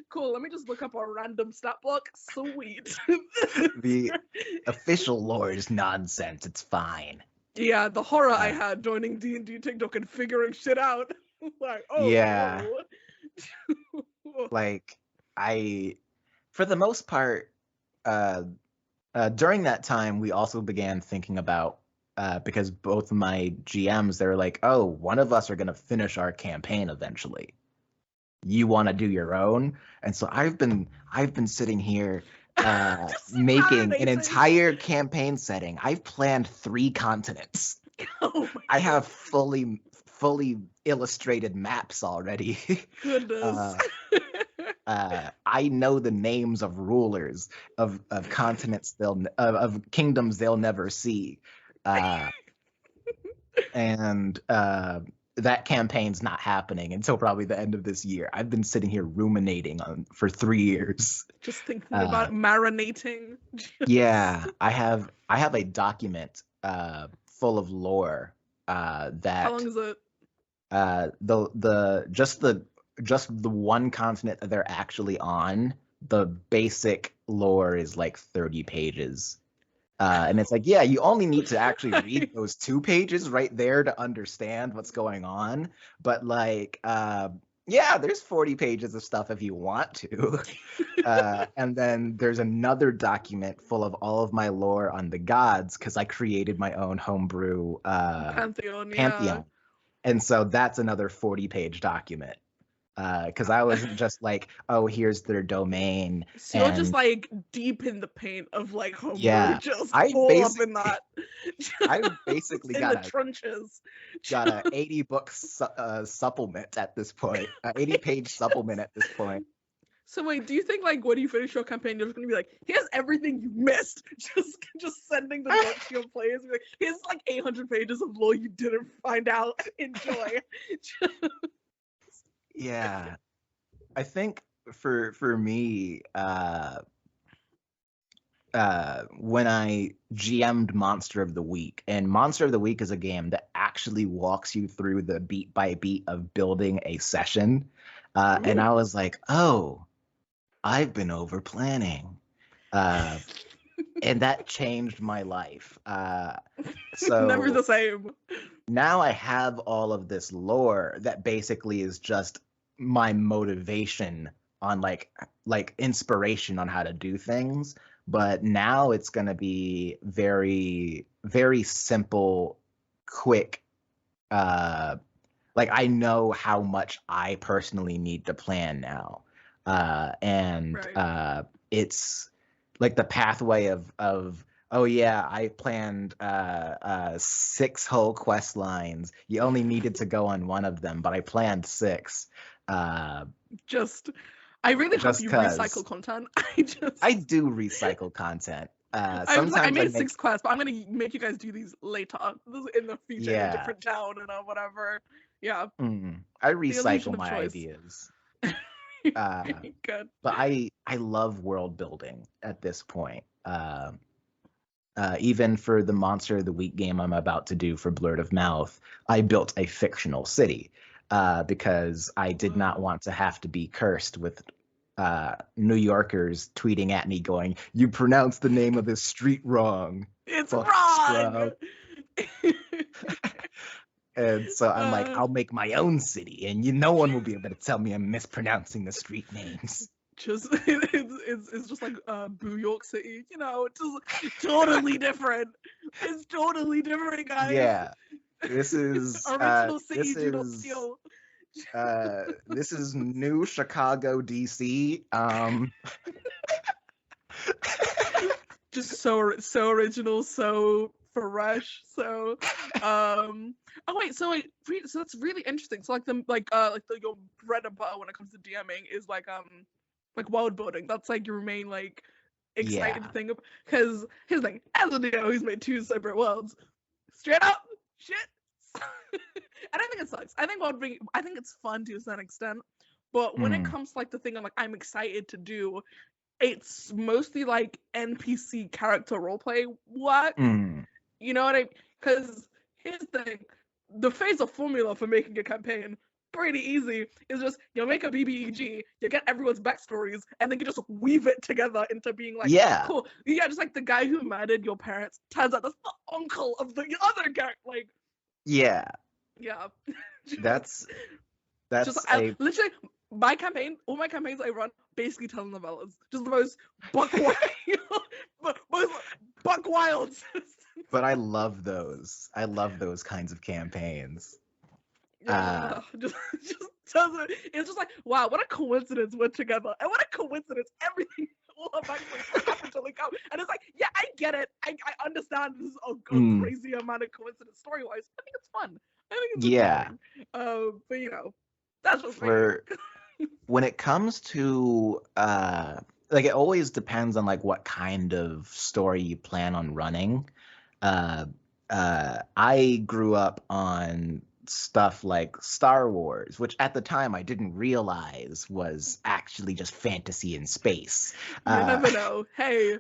S1: Cool. Let me just look up a random stat block. Sweet.
S2: The official lore is nonsense. It's fine.
S1: Yeah, the horror I had joining D&D TikTok and figuring shit out. Like, oh
S2: Yeah.
S1: no.
S2: Like for the most part, during that time, we also began thinking about, because both of my GMs, they were like, oh, one of us are going to finish our campaign eventually. You want to do your own? And so I've been sitting here making an entire campaign setting. I've planned 3 continents.
S1: Oh
S2: I have fully illustrated maps already.
S1: Goodness.
S2: I know the names of rulers of continents of kingdoms they'll never see, and that campaign's not happening until probably the end of this year. I've been sitting here ruminating on for 3 years.
S1: Just thinking about marinating.
S2: Yeah, I have a document full of lore that.
S1: How long is it?
S2: Just the one continent that they're actually on, the basic lore is like 30 pages. And it's like, yeah, you only need to actually read those 2 pages right there to understand what's going on. But like, yeah, there's 40 pages of stuff if you want to. And then there's another document full of all of my lore on the gods, because I created my own homebrew
S1: Pantheon.
S2: Pantheon.
S1: Yeah.
S2: And so that's another 40-page document. Because I wasn't just like, oh, here's their domain.
S1: So you're just like deep in the paint of like homebrew, just
S2: I
S1: all up in that.
S2: I basically
S1: in the trenches.
S2: Got a 80-book supplement at this point, an 80-page supplement at this point.
S1: So wait, do you think like when you finish your campaign, you're just gonna be like, here's everything you missed, just sending the book to your players, be like, here's like 800 pages of lore you didn't find out. Enjoy.
S2: Yeah. I think for me, when I GM'd Monster of the Week, and Monster of the Week is a game that actually walks you through the beat by beat of building a session. And I
S1: Ooh.
S2: was like, oh, I've been over planning. Uh, and that changed my life.
S1: Never
S2: So
S1: the same.
S2: now I have all of this lore that basically is just my motivation on like inspiration on how to do things. But now it's gonna be very, very simple, quick. Uh, like I know how much I personally need to plan now, and
S1: Right.
S2: it's like the pathway of oh yeah, I planned 6 whole quest lines. You only needed to go on one of them, but I planned 6. Uh,
S1: Just, I really hope
S2: just
S1: you
S2: cause
S1: recycle content.
S2: I do recycle content.
S1: I was like, I
S2: Sometimes I
S1: made
S2: make
S1: 6 quests, but I'm gonna make you guys do these later, in the future in a
S2: yeah.
S1: different town and whatever. Yeah,
S2: I
S1: the illusion
S2: recycle
S1: of
S2: my
S1: choice.
S2: ideas. Uh,
S1: Good.
S2: but I love world building at this point. Even for the Monster of the Week game I'm about to do for Blurred of Mouth, I built a fictional city because I did not
S1: Wow.
S2: want to have to be cursed with New Yorkers tweeting at me going, "You pronounced the name of this street wrong,
S1: It's
S2: fucking
S1: wrong.
S2: scrub." And so I'm like,
S1: uh,
S2: I'll make my own city, and no one will be able to tell me I'm mispronouncing the street names.
S1: just it's just like Boo York City, it's just totally different. It's totally different, guys.
S2: Yeah, this is
S1: Original city, do not steal.
S2: this is new Chicago, DC.
S1: Just so original, so fresh, so oh wait, so that's really interesting. So your bread and butter when it comes to DMing is like world building. That's like your main like exciting
S2: Yeah,
S1: thing, because here's the thing, as a Neo who's made 2 separate worlds, straight up shit. I don't think it sucks. I think it's fun to a certain extent, but when it
S2: mm,
S1: comes to like the thing I'm excited to do, it's mostly like NPC character roleplay work.
S2: mm.
S1: You know what I mean? Because here's the thing, the Faisa formula for making a campaign, pretty easy. It's just you make a BBEG, you get everyone's backstories, and then you just weave it together into being like,
S2: Yeah,
S1: cool. Yeah, just like the guy who murdered your parents turns out that's the uncle of the other guy. Like,
S2: yeah.
S1: yeah.
S2: That's
S1: Just
S2: that's a
S1: literally all my campaigns I run basically telenovelas. Just the most buck wild, most buck wild.
S2: but I love those. I love those kinds of campaigns. Uh,
S1: Yeah, just doesn't. It's just like, wow, what a coincidence we're together, and what a coincidence everything, all our backstories happen to link up. And it's like, yeah, I get it. I understand this is a
S2: mm,
S1: crazy amount of coincidence story wise. I think it's fun. I think it's
S2: yeah,
S1: interesting. But that's just me.
S2: for when it comes to like it always depends on like what kind of story you plan on running. Uh, I grew up on stuff like Star Wars, which at the time I didn't realize was actually just fantasy in space.
S1: You
S2: Uh,
S1: never know. Hey.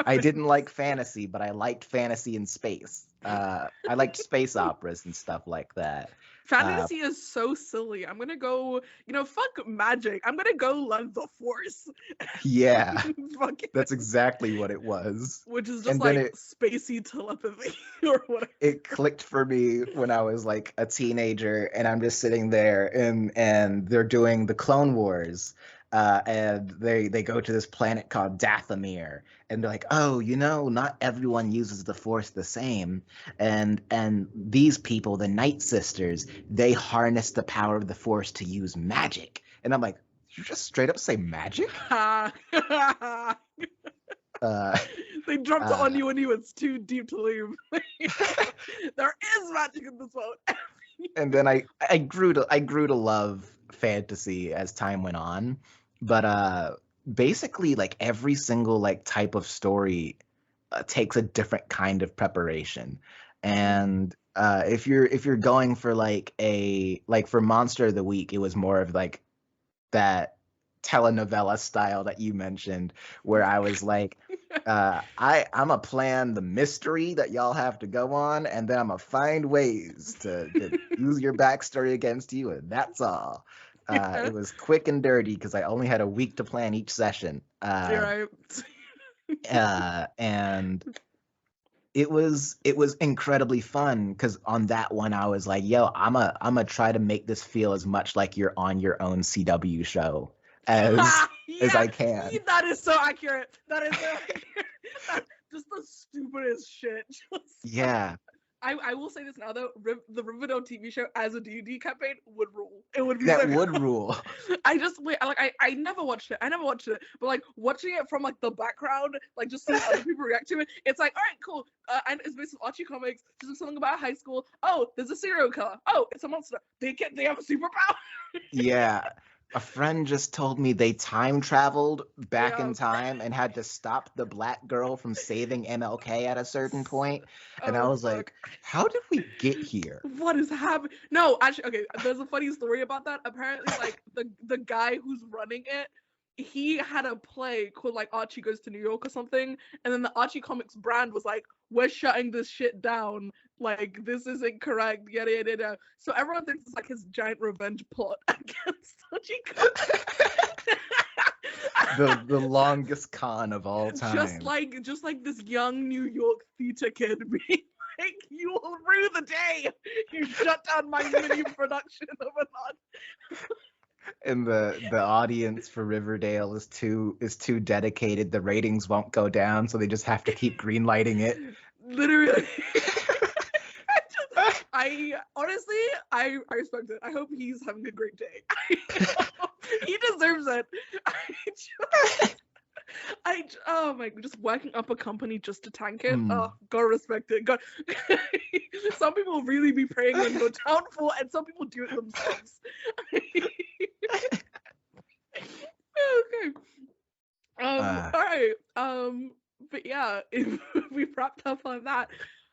S2: I didn't like fantasy, but I liked fantasy in space. I liked space operas and stuff like that. Uh,
S1: Fantasy is so silly. I'm gonna go, fuck magic. I'm gonna go learn the force.
S2: yeah,
S1: Fuck it.
S2: that's exactly what it was.
S1: Which is just
S2: And then
S1: like spacey telepathy or whatever.
S2: it clicked for me when I was like a teenager, and I'm just sitting there, and they're doing the Clone Wars, and they go to this planet called Dathomir, and they're like, oh, not everyone uses the Force the same, and these people, the Night Sisters, they harness the power of the Force to use magic, and I'm like, you just straight up say magic? Uh,
S1: They dropped it
S2: uh,
S1: on you and it's too deep to leave. There is magic in this world.
S2: and then I grew to love fantasy as time went on, but basically like every single like type of story takes a different kind of preparation, and If you're going for like for Monster of the Week, it was more of like that telenovela style that you mentioned, where I was like, I'm gonna plan the mystery that y'all have to go on, and then I'm gonna find ways to use your backstory against you, and that's all.
S1: Yeah.
S2: It was quick and dirty because I only had a week to plan each session.
S1: You're right.
S2: And it was incredibly fun because on that one I was like, yo, I'm a try to make this feel as much like you're on your own CW show as
S1: Yeah,
S2: I can.
S1: that is so accurate. That is so accurate. Just the stupidest shit.
S2: Yeah.
S1: I will say this now though, the Riverdale TV show as a D&D campaign would rule. It would be
S2: That
S1: so
S2: would
S1: good.
S2: rule.
S1: I just wait. I never watched it. But like watching it from like the background, like just seeing other people react to it, it's like, all right, cool. And it's based on Archie comics. Just like something about high school. Oh, there's a serial killer. Oh, it's a monster. They have a superpower.
S2: Yeah. A friend just told me they time traveled back
S1: Yeah.
S2: in time and had to stop the black girl from saving MLK at a certain point. And I
S1: Oh
S2: was
S1: fuck.
S2: like, how did we get here?
S1: What is happening? No, actually, okay. There's a funny story about that. Apparently, like the guy who's running it, he had a play called like Archie Goes to New York or something, and then the Archie Comics brand was like, "We're shutting this shit down. Like this isn't correct." Yada yada yada. So everyone thinks it's like his giant revenge plot against Archie Comics.
S2: The longest con of all time.
S1: Just like this young New York theater kid being like, "You will rue the day you shut down my mini production of an art."
S2: And the audience for Riverdale is too dedicated. The ratings won't go down, so they just have to keep greenlighting it.
S1: Literally. I honestly, I respect it. I hope he's having a great day. He deserves it. Oh my, just working up a company just to tank it. Oh, gotta respect it. God, some people really be praying on your downfall, and some people do it themselves. Okay. All right. But yeah, if we wrapped up on that,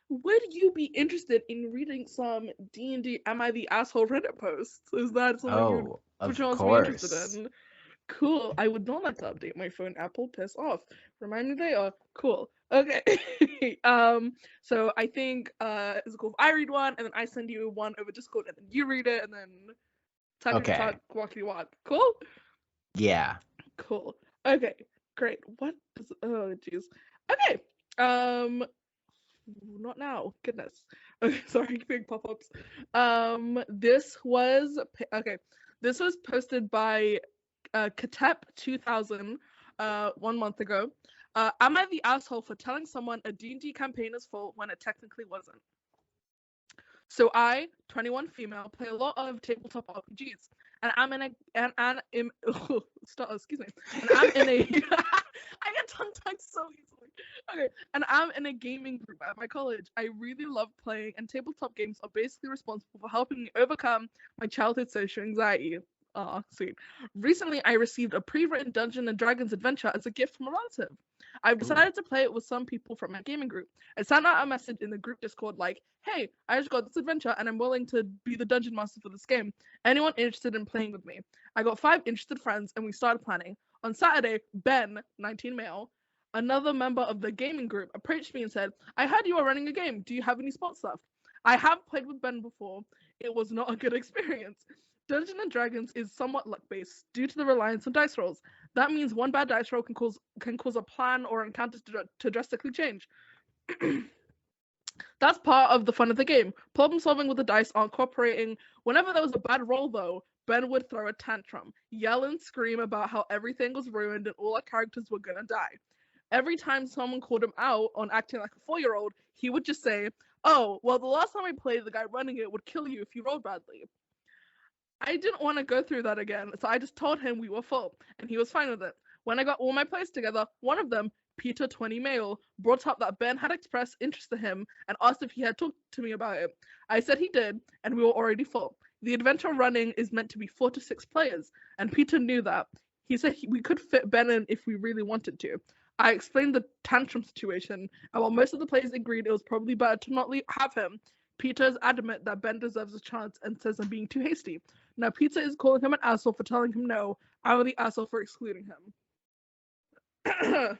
S1: would you be interested in reading some D&D Am I the Asshole Reddit posts? Is that something
S2: of
S1: be interested in? Cool. I would not like to update my phone. Apple, piss off. Remind me they are. Cool. Okay. So I think it's cool if I read one and then I send you one over Discord and then you read it and then talk walky walk. Cool?
S2: Yeah.
S1: Cool. Okay. Great. What is oh jeez. Okay. Not now. Goodness. Okay, sorry, big pop-ups. This was posted by Katep 2000 1 month ago. Am I the asshole for telling someone a D&D campaign is full when it technically wasn't? So I, 21 female, play a lot of tabletop RPGs, and I'm in a and excuse me, and I'm in a I get tongue-tied so easily. Okay, and I'm in a gaming group at my college. I really love playing, and tabletop games are basically responsible for helping me overcome my childhood social anxiety. Aw, sweet. Recently, I received a pre-written Dungeons & Dragons adventure as a gift from a relative. I've decided to play it with some people from my gaming group. I sent out a message in the group Discord like, hey, I just got this adventure and I'm willing to be the dungeon master for this game. Anyone interested in playing with me? I got 5 interested friends and we started planning. On Saturday, Ben, 19 male, another member of the gaming group, approached me and said, I heard you are running a game. Do you have any spots left? I have played with Ben before. It was not a good experience. Dungeons & Dragons is somewhat luck-based due to the reliance on dice rolls. That means one bad dice roll can cause a plan or encounter to drastically change. That's part of the fun of the game. Problem solving with the dice aren't cooperating. Whenever there was a bad roll, though, Ben would throw a tantrum, yell and scream about how everything was ruined and all our characters were gonna die. Every time someone called him out on acting like a 4-year-old, he would just say, oh, well, the last time I played, the guy running it would kill you if you rolled badly. I didn't want to go through that again, so I just told him we were full, and he was fine with it. When I got all my players together, one of them, Peter 20 male, brought up that Ben had expressed interest in him and asked if he had talked to me about it. I said he did, and we were already full. The adventure running is meant to be 4 to 6 players, and Peter knew that. He said we could fit Ben in if we really wanted to. I explained the tantrum situation, and while most of the players agreed it was probably better to not have him, Peter is adamant that Ben deserves a chance and says I'm being too hasty. Now Peter is calling him an asshole for telling him no. I'm the asshole for excluding him. Let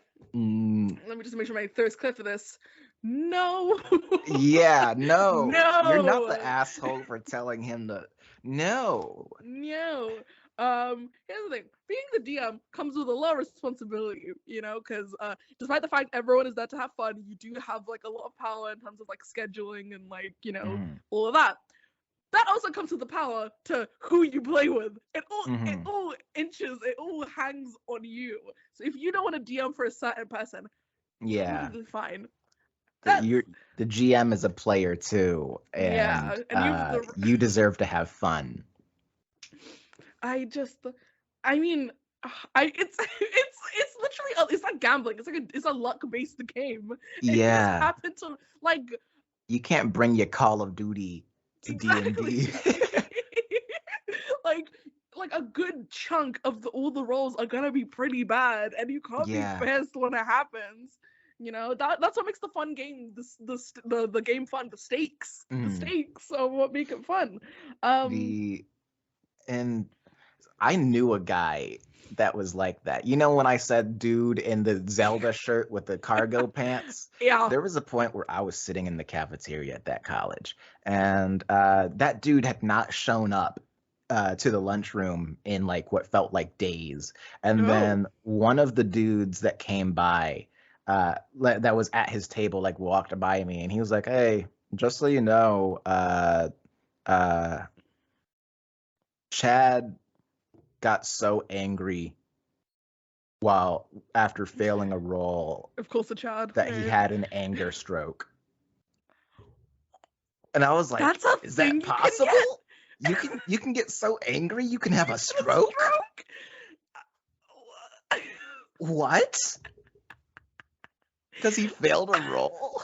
S1: me just make sure my throat's clear for this. No.
S2: Yeah, no.
S1: No.
S2: You're not the asshole for telling him to. No.
S1: No. Here's the thing. Being the DM comes with a lot of responsibility, you know, because despite the fact everyone is there to have fun, you do have like a lot of power in terms of like scheduling and like, you know, all of that. That also comes with the power to who you play with. It all it all hangs on you. So if you don't want to DM for a certain person,
S2: yeah,
S1: perfectly fine.
S2: The GM is a player too, and you deserve to have fun.
S1: It's literally it's like gambling. It's a luck based game.
S2: Yeah.
S1: It happened to like.
S2: You can't bring your Call of Duty to D&D.
S1: like a good chunk of all the rolls are gonna be pretty bad, and you can't be pissed when it happens. You know, that's what makes the fun game, the game fun, the stakes of what make it fun.
S2: And I knew a guy that was like that. You know when I said dude in the Zelda shirt with the cargo pants?
S1: Yeah.
S2: There was a point where I was sitting in the cafeteria at that college, and that dude had not shown up to the lunchroom in like what felt like days. And then one of the dudes that came by that was at his table like walked by me, and he was like, "Hey, just so you know, Chad got so angry after failing a roll,
S1: of course, Chad,
S2: that he had an anger stroke." And I was like, "Is that possible? You can get so angry you can have a stroke? What? Because he failed a roll?"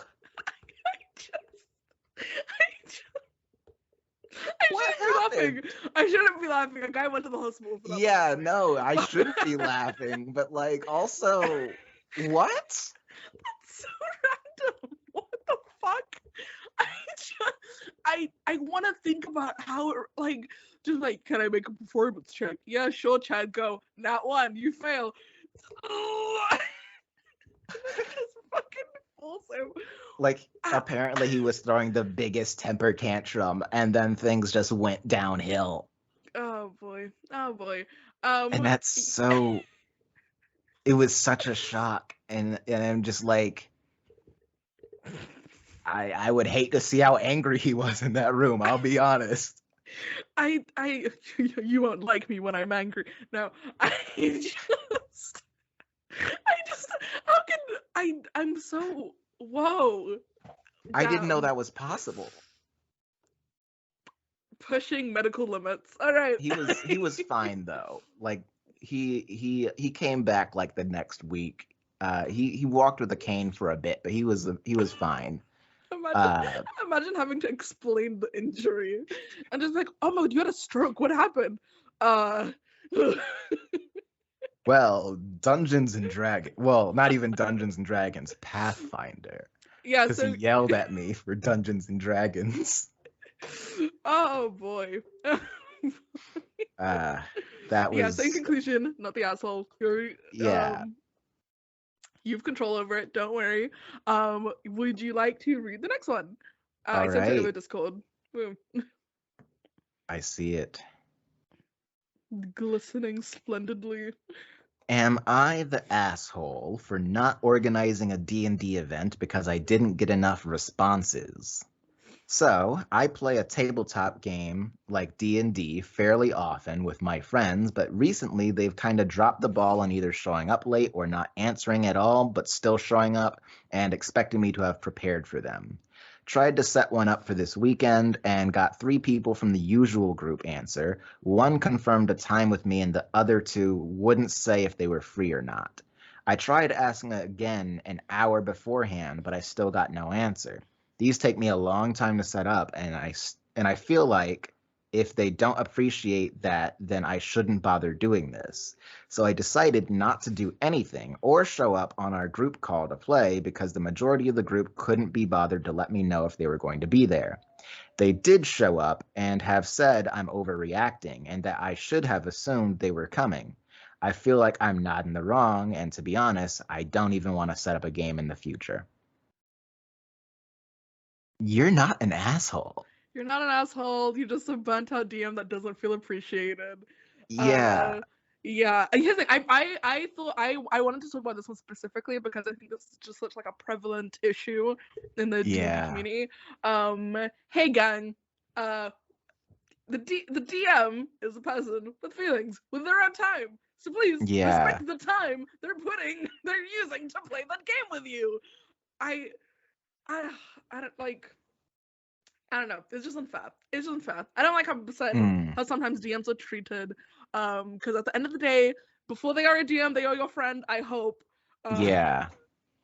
S1: I shouldn't be laughing. A guy went to the hospital for that.
S2: Yeah, no, I shouldn't be laughing, but like also, what?
S1: That's so random. What the fuck? I want to think about how like just like, can I make a performance check? Yeah, sure, Chad, go. Not one, you fail. Just fucking awesome.
S2: Like, apparently he was throwing the biggest temper tantrum, and then things just went downhill.
S1: Oh boy.
S2: And that's so. It was such a shock, and I'm just like, I would hate to see how angry he was in that room. I'll be honest.
S1: You won't like me when I'm angry. No, I'm so whoa.
S2: I didn't know that was possible.
S1: Pushing medical limits. All right.
S2: He was fine though. Like he came back like the next week. He walked with a cane for a bit, but he was fine.
S1: Imagine having to explain the injury and just like, oh no, you had a stroke. What happened?
S2: Well, Dungeons and Dragons. Well, not even Dungeons and Dragons. Pathfinder.
S1: Yeah,
S2: because he yelled at me for Dungeons and Dragons.
S1: Oh boy.
S2: That was.
S1: Yeah. So in conclusion, not the asshole. You've control over it. Don't worry. Would you like to read the next one? I sent it over Discord. Boom.
S2: I see it.
S1: Glistening splendidly.
S2: Am I the asshole for not organizing a D&D event because I didn't get enough responses? So, I play a tabletop game like D&D fairly often with my friends, but recently they've kind of dropped the ball on either showing up late or not answering at all, but still showing up and expecting me to have prepared for them. Tried to set one up for this weekend and got 3 people from the usual group answer. 1 confirmed a time with me and the other 2 wouldn't say if they were free or not. I tried asking again an hour beforehand, but I still got no answer. These take me a long time to set up, and I feel like if they don't appreciate that, then I shouldn't bother doing this. So I decided not to do anything or show up on our group call to play because the majority of the group couldn't be bothered to let me know if they were going to be there. They did show up and have said I'm overreacting and that I should have assumed they were coming. I feel like I'm not in the wrong, and to be honest, I don't even want to set up a game in the future. You're not an asshole.
S1: You're not an asshole. You're just a burnt out DM that doesn't feel appreciated.
S2: Yeah.
S1: Yeah. And here's the thing, I thought I wanted to talk about this one specifically because I think this is just such like a prevalent issue in the D&D community. Hey gang, the DM is a person with feelings, with their own time. So please respect the time they're using to play that game with you. I don't like. I don't know. It's just unfair. It's just unfair. I don't like how sometimes DMs are treated. Because at the end of the day, before they are a DM, they are your friend, I hope.
S2: Yeah.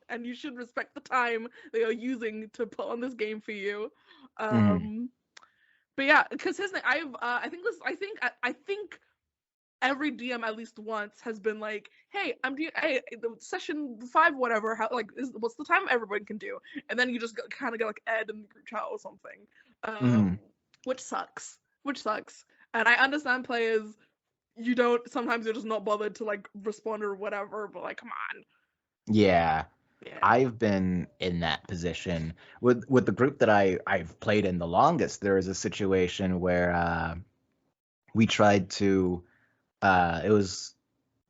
S1: And you should respect the time they are using to put on this game for you. But yeah, because his name, I think every DM at least once has been like, hey, hey, the session 5, whatever, what's the time everyone can do? And then you just kind of get like Ed in the group chat or something. Which sucks. And I understand players, sometimes you're just not bothered to like respond or whatever, but like, come on.
S2: Yeah. I've been in that position with the group that I've played in the longest. There was a situation where we tried to it was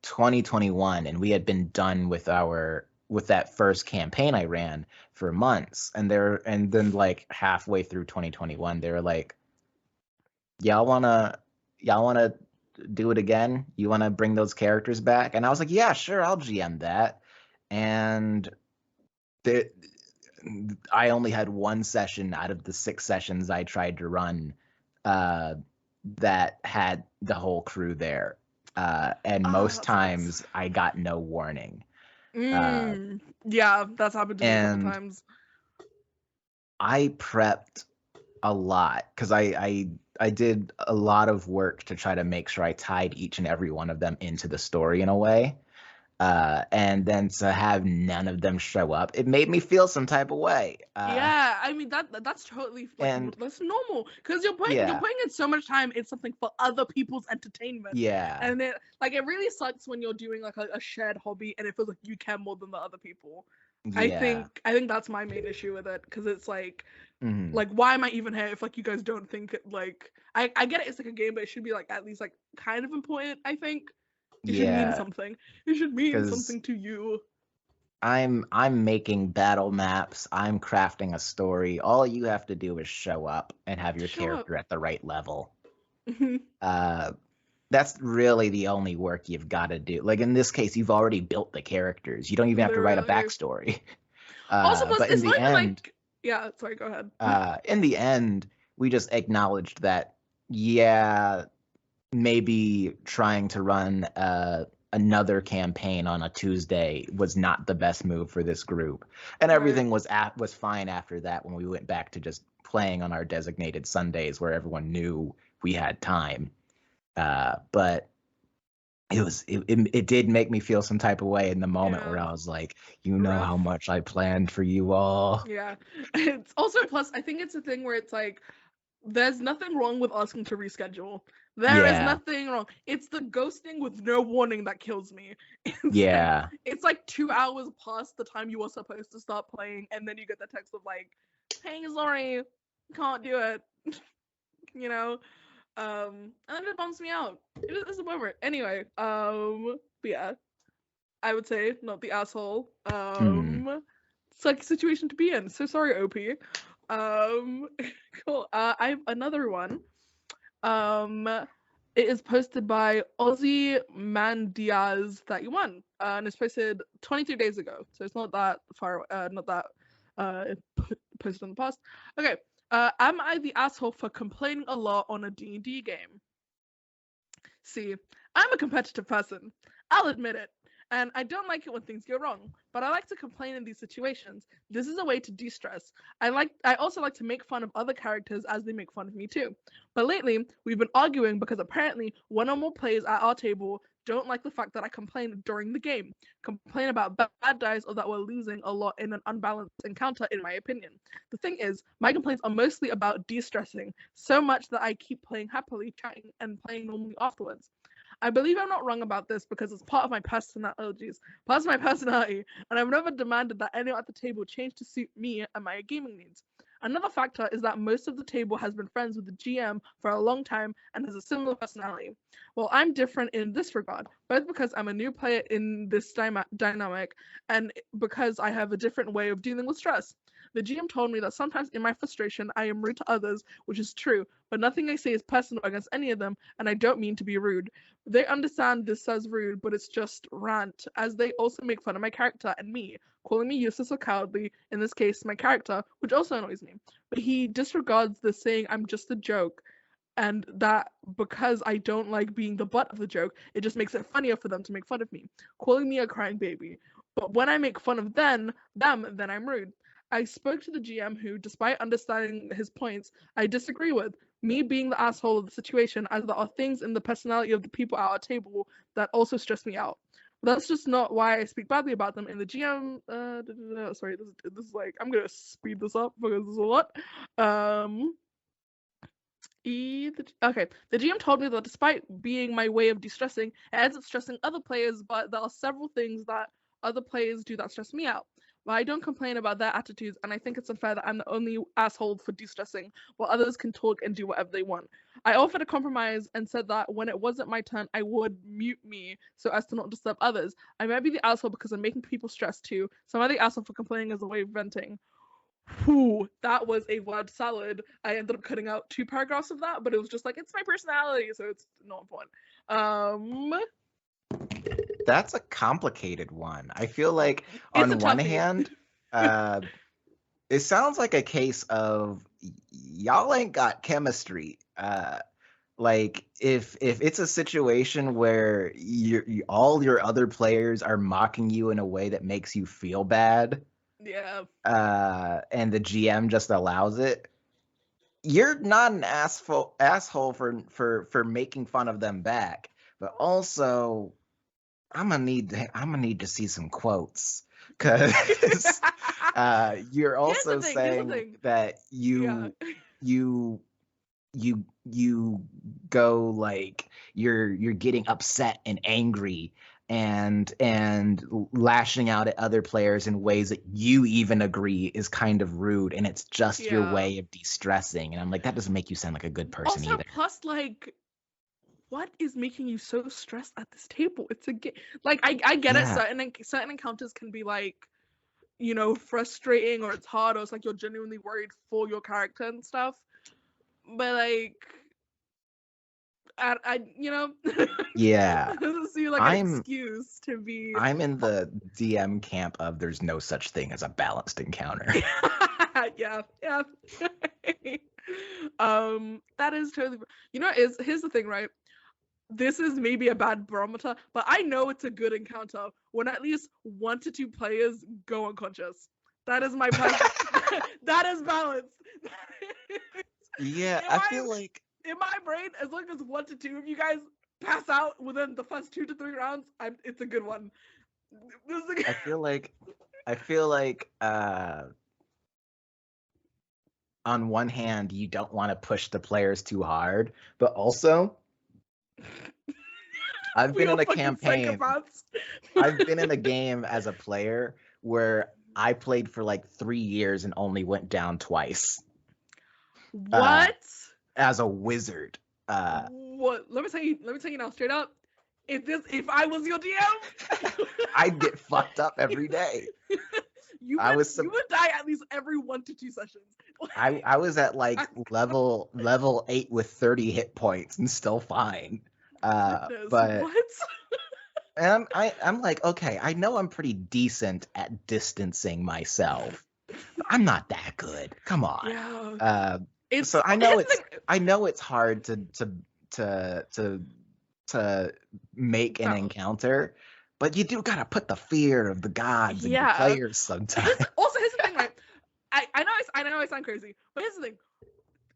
S2: 2021 and we had been done with that first campaign I ran for months, and then like halfway through 2021 they were like, y'all wanna do it again? You wanna bring those characters back? And I was like, yeah, sure, I'll GM that. And I only had one session out of the 6 sessions I tried to run that had the whole crew there. And most times I got no warning.
S1: Yeah, that's happened to me a couple times.
S2: I prepped a lot because I did a lot of work to try to make sure I tied each and every one of them into the story in a way. And then to have none of them show up, it made me feel some type of way.
S1: Yeah, I mean that's totally that's normal because you're putting in so much time in something for other people's entertainment.
S2: Yeah,
S1: and it really sucks when you're doing like a shared hobby and it feels like you care more than the other people.
S2: Yeah.
S1: I think that's my main issue with it, because it's like, like, why am I even here if like you guys don't think it, like I get it, it's like a game, but it should be like at least like kind of important. I think it should mean something. It should mean something to you.
S2: I'm making battle maps. I'm crafting a story. All you have to do is show up and have your character at the right level. That's really the only work you've got to do. Like in this case, you've already built the characters. You don't even have to write a backstory.
S1: Also, plus,
S2: but in the end,
S1: like, yeah, sorry, go ahead.
S2: In the end, we just acknowledged that, yeah, maybe trying to run another campaign on a Tuesday was not the best move for this group, and everything was fine after that when we went back to just playing on our designated Sundays where everyone knew we had time. But it did make me feel some type of way in the moment where I was like, you know how much I planned for you all.
S1: Yeah, it's also, plus I think it's a thing where it's like, there's nothing wrong with asking to reschedule. There is nothing wrong. It's the ghosting with no warning that kills me. It's like 2 hours past the time you were supposed to start playing, and then you get the text of like, hey, sorry, can't do it. You know? And then it bums me out. It's a bummer. Anyway, but yeah, I would say not the asshole. It's like a situation to be in. So sorry, OP. Cool. I have another one. It is posted by Aussie Man Diaz 31, and it's posted 23 days ago, so it's not that far. Posted in the past. Okay. Am I the asshole for complaining a lot on a D&D game? See, I'm a competitive person. I'll admit it. And I don't like it when things go wrong, but I like to complain in these situations. This is a way to de-stress. I also like to make fun of other characters as they make fun of me too. But lately, we've been arguing because apparently one or more players at our table don't like the fact that I complain during the game, complain about bad dice, or that we're losing a lot in an unbalanced encounter, in my opinion. The thing is, my complaints are mostly about de-stressing, so much that I keep playing happily, chatting, and playing normally afterwards. I believe I'm not wrong about this because it's part of my personality, and I've never demanded that anyone at the table change to suit me and my gaming needs. Another factor is that most of the table has been friends with the GM for a long time and has a similar personality. Well, I'm different in this regard, both because I'm a new player in this dynamic and because I have a different way of dealing with stress. The GM told me that sometimes in my frustration I am rude to others, which is true, but nothing I say is personal against any of them, and I don't mean to be rude. They understand this as rude, but it's just rant, as they also make fun of my character and me, calling me useless or cowardly, in this case, my character, which also annoys me. But he disregards the saying I'm just a joke, and that because I don't like being the butt of the joke, it just makes it funnier for them to make fun of me, calling me a crying baby. But when I make fun of them, then I'm rude. I spoke to the GM who, despite understanding his points, I disagree with, me being the asshole of the situation, as there are things in the personality of the people at our table that also stress me out. That's just not why I speak badly about them in the GM. Sorry, this is like, I'm gonna speed this up because there's a lot. Okay, the GM told me that despite being my way of de-stressing, it ends up stressing other players, but there are several things that other players do that stress me out. But I don't complain about their attitudes, and I think it's unfair that I'm the only asshole for de-stressing, while others can talk and do whatever they want. I offered a compromise and said that when it wasn't my turn, I would mute me so as to not disturb others. I might be the asshole because I'm making people stressed too, so I'm the asshole for complaining as a way of venting. Whew, that was a word salad. I ended up cutting out 2 paragraphs of that, but it was just like, it's my personality, so it's not fun.
S2: That's a complicated one. I feel like on one hand, it sounds like a case of y'all ain't got chemistry. Like if it's a situation where all your other players are mocking you in a way that makes you feel bad,
S1: yeah,
S2: and the GM just allows it, you're not an asshole for making fun of them back. But also, I'm gonna need to see some quotes, because you're also saying that you go like you're getting upset and angry and lashing out at other players in ways that you even agree is kind of rude, and it's just your way of de-stressing. And I'm like, that doesn't make you sound like a good person
S1: also,
S2: either.
S1: Plus, like, what is making you so stressed at this table? It's a game. Like, I get it. Certain encounters can be like, you know, frustrating, or it's hard, or it's like you're genuinely worried for your character and stuff. But like, I you know,
S2: yeah,
S1: it doesn't seem like an excuse to be.
S2: I'm in the DM camp of there's no such thing as a balanced encounter.
S1: yeah. That is totally. You know, here's the thing, right? This is maybe a bad barometer, but I know it's a good encounter when at least 1 to 2 players go unconscious. That is my that is balanced.
S2: Yeah, I feel like
S1: in my brain, as long as 1 to 2 of you guys pass out within the first 2 to 3 rounds, it's a good one.
S2: I feel like on one hand, you don't want to push the players too hard, but also I've been in a campaign. I've been in a game as a player where I played for like 3 years and only went down twice.
S1: What?
S2: As a wizard.
S1: What? Let me tell you now, straight up. If I was your DM,
S2: I'd get fucked up every day.
S1: You would die at least every 1 to 2 sessions.
S2: I was at like level 8 with 30 hit points and still fine. But
S1: what?
S2: And I'm like, okay, I know I'm pretty decent at distancing myself. I'm not that good. Come on.
S1: Yeah.
S2: So I know it's hard to make an encounter, but you do gotta put the fear of the gods in the players sometimes.
S1: Also, here's the thing, right? I know I sound crazy, but here's the thing.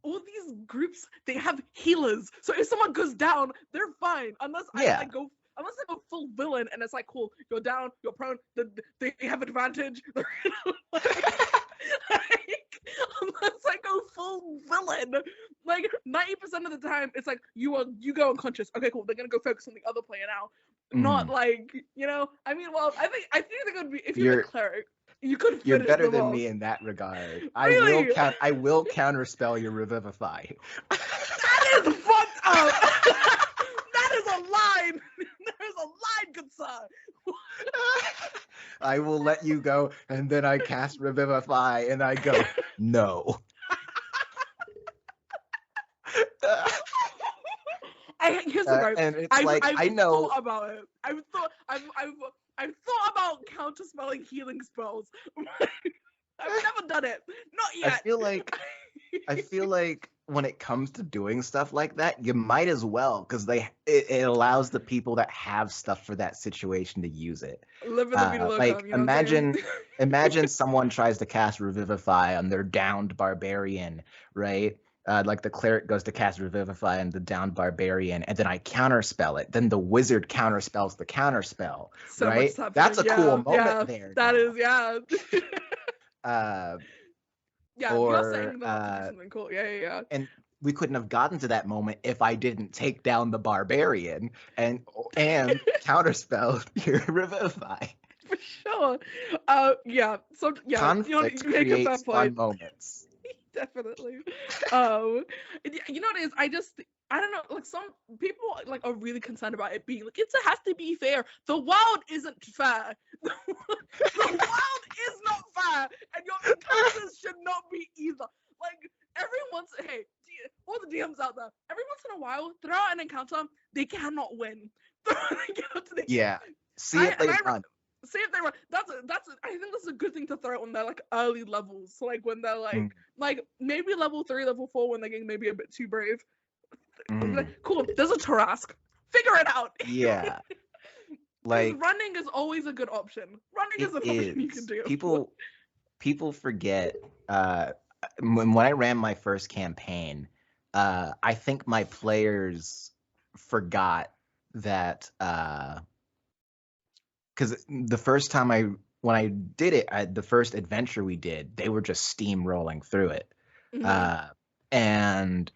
S1: All these groups, they have healers. So if someone goes down, they're fine. Unless I go unless they go full villain and it's like, cool, you're down, you're prone, they have advantage. Unless I go full villain, like 90% of the time, it's like you go unconscious. Okay, cool. They're gonna go focus on the other player now, not like I mean, well, I think they're gonna be if you're the cleric. You could
S2: You're
S1: finish
S2: better
S1: them
S2: than
S1: off.
S2: me in that regard.
S1: Really?
S2: I will counterspell your Revivify.
S1: That is fucked up. That is a line. There is a line, good sir.
S2: I will let you go, and then I cast Revivify, and I go, no.
S1: Here's the thing.
S2: And it's I know.
S1: Thought about it. I've thought about counterspelling healing spells. I've never done it. Not yet.
S2: I feel like when it comes to doing stuff like that, you might as well, because it allows the people that have stuff for that situation to use it.
S1: Live in the vida loca,
S2: like imagine someone tries to cast Revivify on their downed barbarian, right? Like the cleric goes to cast Revivify on the downed barbarian, and then I counterspell it. Then the wizard counterspells the counterspell,
S1: so
S2: right? That's a cool moment there.
S1: That is,
S2: or
S1: you're saying something cool. Yeah.
S2: And we couldn't have gotten to that moment if I didn't take down the barbarian and counterspelled your Revivify.
S1: For sure. So
S2: conflict
S1: you make a fair
S2: creates fun moments.
S1: Definitely. You know what it is? I don't know, like some people like are really concerned about it being like it has to be fair. The world isn't fair. The world is not fair, and your encounters should not be either. Like all the DMs out there, every once in a while, throughout an encounter, they cannot win.
S2: Yeah. See if they run.
S1: See if they run. I think that's a good thing to throw on their like early levels. So like when they're like maybe level 3, level 4 when they're getting maybe a bit too brave. Like, cool, there's a Tarask. Figure it out.
S2: Yeah. Like
S1: running is always a good option. Running is an option you can do.
S2: People forget when I ran my first campaign, I think my players forgot that because the first time when I did it, the first adventure we did, they were just steamrolling through it. And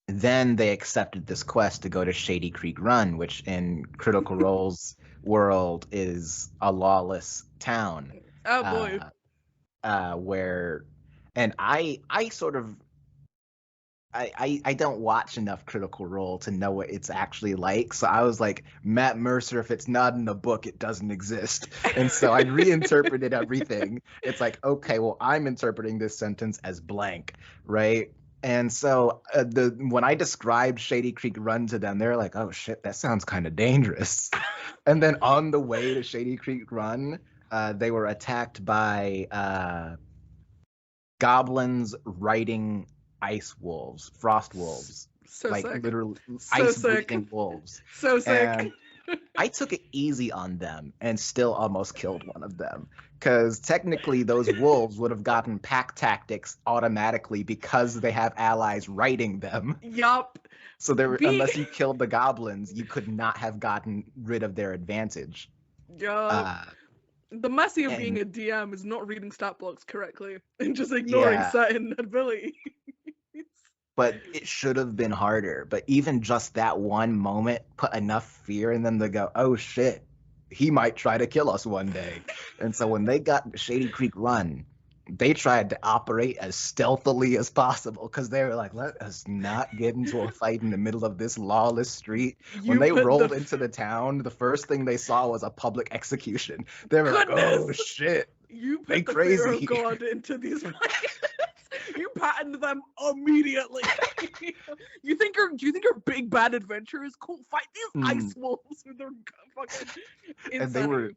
S2: then they accepted this quest to go to Shady Creek Run, which in Critical Role's world is a lawless town.
S1: Oh boy.
S2: I don't watch enough Critical Role to know what it's actually like. So I was like, Matt Mercer, if it's not in the book, it doesn't exist. And so I reinterpreted everything. It's like, okay, well, I'm interpreting this sentence as blank, right? And so when I described Shady Creek Run to them, they're like, oh shit, that sounds kind of dangerous. And then on the way to Shady Creek Run, they were attacked by goblins riding ice wolves, frost wolves.
S1: So
S2: like
S1: sick.
S2: Literally
S1: so
S2: ice
S1: sick.
S2: breathing wolves.
S1: So sick.
S2: And I took it easy on them and still almost killed one of them. Because technically those wolves would have gotten pack tactics automatically because they have allies riding them.
S1: Yup.
S2: So unless you killed the goblins, you could not have gotten rid of their advantage.
S1: Yup. The messy of being a DM is not reading stat blocks correctly and just ignoring certain ability.
S2: But it should have been harder. But even just that one moment put enough fear in them to go, oh shit, he might try to kill us one day. And so when they got to Shady Creek Run, they tried to operate as stealthily as possible because they were like, let us not get into a fight in the middle of this lawless street. When they rolled into the town, the first thing they saw was a public execution. They were like, oh shit,
S1: you
S2: they
S1: put
S2: crazy.
S1: The fear of God into these fights. You patented them immediately. You think your big bad adventurers cool? Fight these ice wolves with their fucking insanity.
S2: And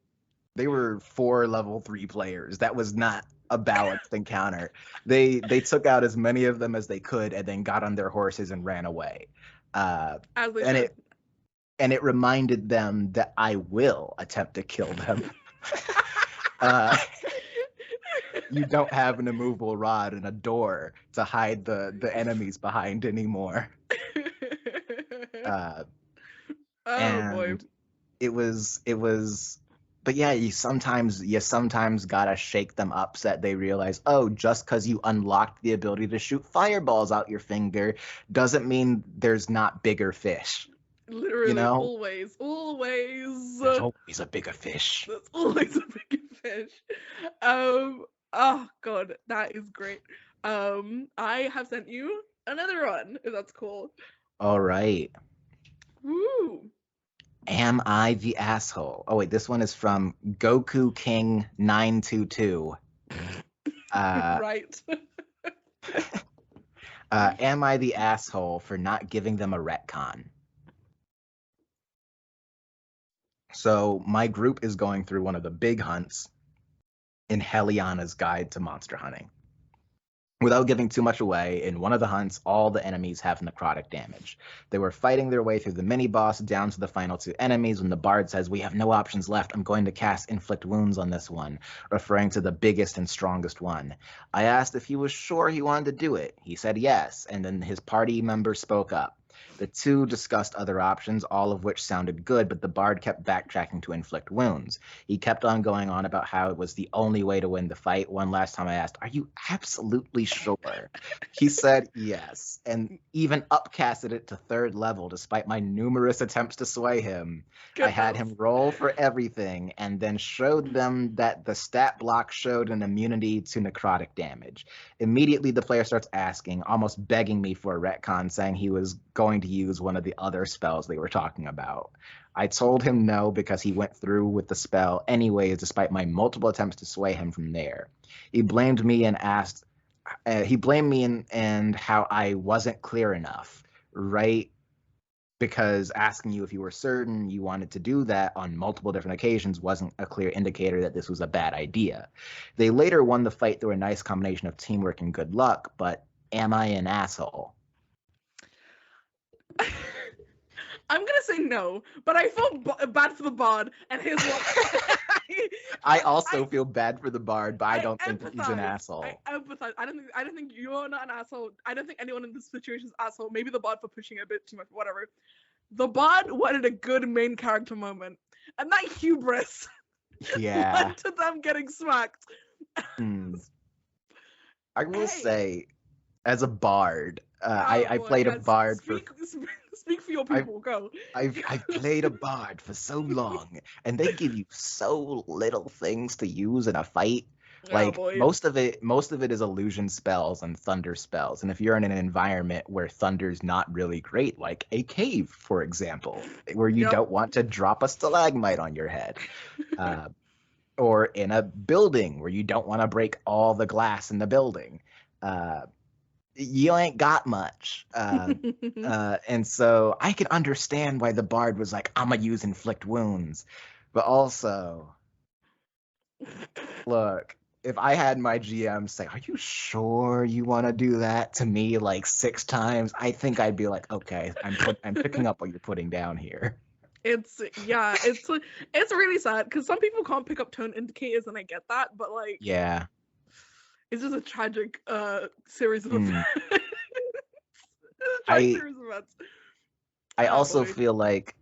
S2: they were 4 level 3 players. That was not a balanced encounter. They took out as many of them as they could and then got on their horses and ran away. And it reminded them that I will attempt to kill them. You don't have an immovable rod and a door to hide the enemies behind anymore.
S1: Oh boy.
S2: And it was but yeah, you sometimes gotta shake them up so that they realize, oh, just because you unlocked the ability to shoot fireballs out your finger doesn't mean there's not bigger fish. You
S1: Literally,
S2: know?
S1: always, always.
S2: There's always a bigger fish.
S1: There's always a bigger fish. Oh god, that is great. I have sent you another one, if that's cool.
S2: All right.
S1: Woo!
S2: Am I the asshole? Oh wait, this one is from Goku King 922.
S1: Right.
S2: Am I the asshole for not giving them a retcon? So my group is going through one of the big hunts in Heliana's Guide to Monster Hunting. Without giving too much away, in one of the hunts, all the enemies have necrotic damage. They were fighting their way through the mini-boss down to the final two enemies when the bard says, "We have no options left. I'm going to cast Inflict Wounds on this one," referring to the biggest and strongest one. I asked if he was sure he wanted to do it. He said yes, and then his party member spoke up. The two discussed other options, all of which sounded good, but the bard kept backtracking to inflict wounds. He kept on going on about how it was the only way to win the fight. One last time I asked, "Are you absolutely sure?" He said yes, and even upcasted it to 3rd level despite my numerous attempts to sway him. I had him roll for everything and then showed them that the stat block showed an immunity to necrotic damage. Immediately, the player starts asking, almost begging me for a retcon, saying he was going to use one of the other spells they were talking about. I told him no because he went through with the spell anyways, despite my multiple attempts to sway him from there. He blamed me and how I wasn't clear enough, right? Because asking you if you were certain you wanted to do that on multiple different occasions wasn't a clear indicator that this was a bad idea. They later won the fight through a nice combination of teamwork and good luck, but am I an asshole?
S1: I'm gonna say no, but I feel bad for the bard, and here's what.
S2: I also feel bad for the bard, but I don't think he's an asshole.
S1: I empathize. I don't think you're not an asshole. I don't think anyone in this situation is an asshole. Maybe the bard for pushing a bit too much, whatever. The bard wanted a good main character moment, and that hubris led to them getting smacked.
S2: I will say, as a bard, I played a bard
S1: Speak for your people. Go.
S2: I've played a bard for so long, and they give you so little things to use in a fight. Like most of it is illusion spells and thunder spells. And if you're in an environment where thunder's not really great, like a cave, for example, where you don't want to drop a stalagmite on your head, or in a building where you don't want to break all the glass in the building, you ain't got much. And so I can understand why the bard was like, I'm gonna use inflict wounds. But also, look, if I had my GM say, "Are you sure you want to do that?" to me like 6 times, I think I'd be like, okay, I'm picking up what you're putting down here.
S1: It's really sad because some people can't pick up tone indicators, and I get that, but like,
S2: yeah,
S1: it's just a tragic series of events.
S2: I also feel like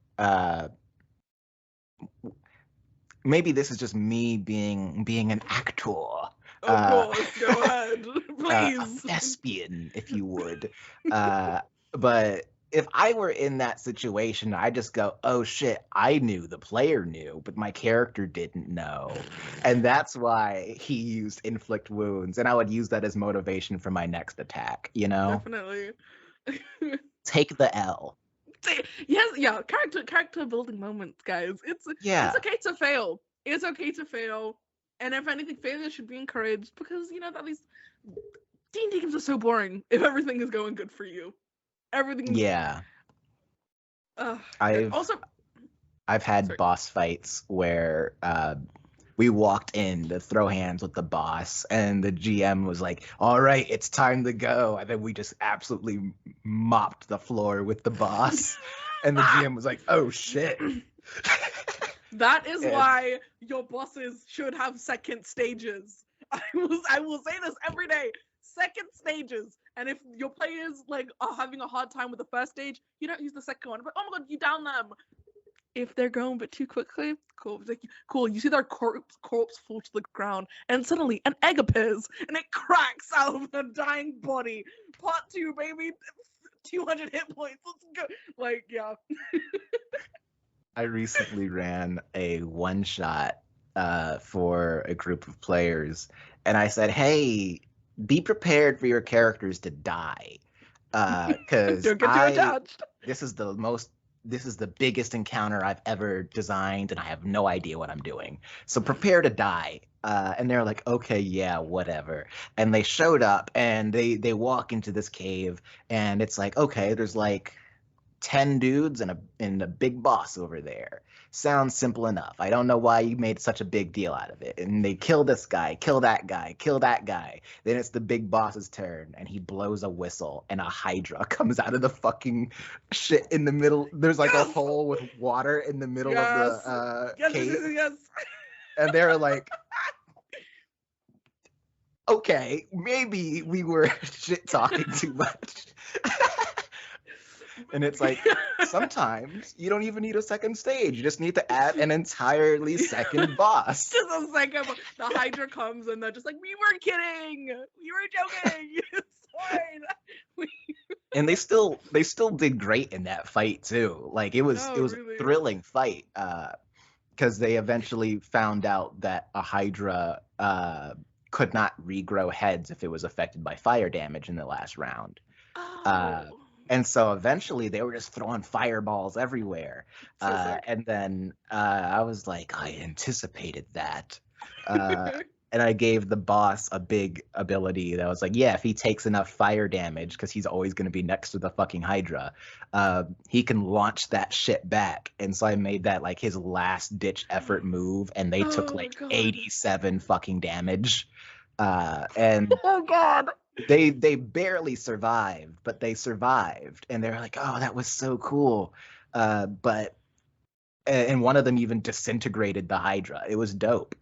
S2: maybe this is just me being an actor.
S1: Of course, go ahead, please.
S2: A thespian, if you would. But if I were in that situation, I just go, "Oh shit, I knew, the player knew, but my character didn't know." And that's why he used inflict wounds, and I would use that as motivation for my next attack, you know?
S1: Definitely.
S2: Take the L.
S1: Yes, yeah, character building moments, guys. It's okay to fail. It's okay to fail. And if anything, failure should be encouraged because, at least D&D games are so boring if everything is going good for you. Everything.
S2: Yeah. I've had boss fights where we walked in to throw hands with the boss, and the GM was like, "All right, it's time to go," and then we just absolutely mopped the floor with the boss, and the GM was like, "Oh shit."
S1: That is why your bosses should have second stages. I will say this every day. Second stages, and if your players like are having a hard time with the first stage, you don't use the second one. But oh my god, you down them. if they're going a bit too quickly, cool. Like, cool. You see their corpse fall to the ground, and suddenly an egg appears, and it cracks out of a dying body. Part 2, baby. 200 hit points. Let's go. Like, yeah.
S2: I recently ran a one shot for a group of players, and I said, "Hey, be prepared for your characters to die, because
S1: Don't get too attached."
S2: this is the biggest encounter I've ever designed, and I have no idea what I'm doing. So prepare to die." And they're like, "Okay, yeah, whatever." And they showed up, and they walk into this cave, and it's like, okay, there's like 10 dudes and a big boss over there. Sounds simple enough. I don't know why you made such a big deal out of it. And they kill this guy, kill that guy, kill that guy. Then it's the big boss's turn, and he blows a whistle, and a hydra comes out of the fucking shit in the middle. There's like a hole with water in the middle of the cave.
S1: Yes.
S2: And they're like, okay, maybe we were shit talking too much. And it's like, sometimes you don't even need a second stage. You just need to add an entirely second boss.
S1: Just a second. The Hydra comes and they're just like, we were kidding. We were joking. It's fine.
S2: And they still did great in that fight too. Like it was
S1: really?
S2: A thrilling fight. Because they eventually found out that a Hydra could not regrow heads if it was affected by fire damage in the last round.
S1: Oh.
S2: And so eventually they were just throwing fireballs everywhere. And then I was like, I anticipated that. And I gave the boss a big ability that was like, yeah, if he takes enough fire damage, because he's always going to be next to the fucking Hydra, he can launch that shit back. And so I made that like his last ditch effort move, and they took like 87 fucking damage. And
S1: oh god.
S2: They barely survived, but they survived, and they're like, "Oh, that was so cool!" And one of them even disintegrated the Hydra. It was dope.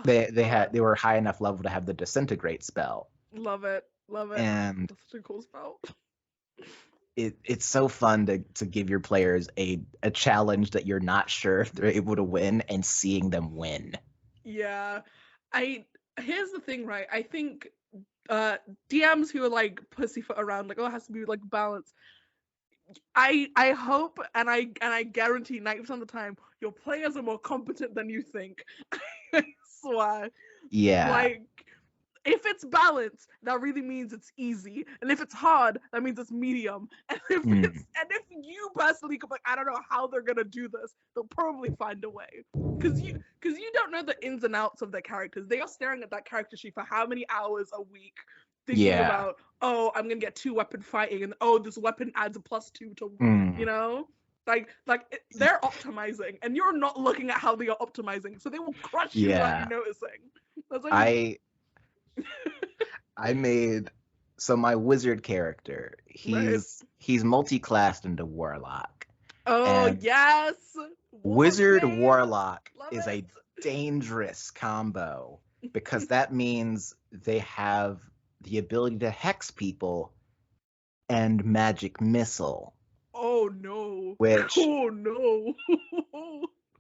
S2: They were high enough level to have the disintegrate spell.
S1: Love it.
S2: And
S1: that's such a cool spell.
S2: It's so fun to give your players a challenge that you're not sure if they're able to win, and seeing them win.
S1: Yeah, here's the thing, right? I think DMs who are like pussyfoot around, like, oh, it has to be like balanced. I hope and I guarantee 90% of the time your players are more competent than you think. I swear.
S2: Yeah.
S1: Like, if it's balanced, that really means it's easy, and if it's hard, that means it's medium. And if you personally come like, I don't know how they're gonna do this, they'll probably find a way, because you don't know the ins and outs of their characters. They are staring at that character sheet for how many hours a week, thinking about, oh, I'm gonna get 2-weapon fighting, and oh, this weapon adds a +2 to you know. Like they're optimizing, and you're not looking at how they are optimizing, so they will crush you without you noticing. That's like
S2: I made my wizard character. He's multi-classed into warlock.
S1: Oh, and yes.
S2: Wizard warlock is a dangerous combo, because that means they have the ability to hex people and magic missile.
S1: Oh no.
S2: Oh no.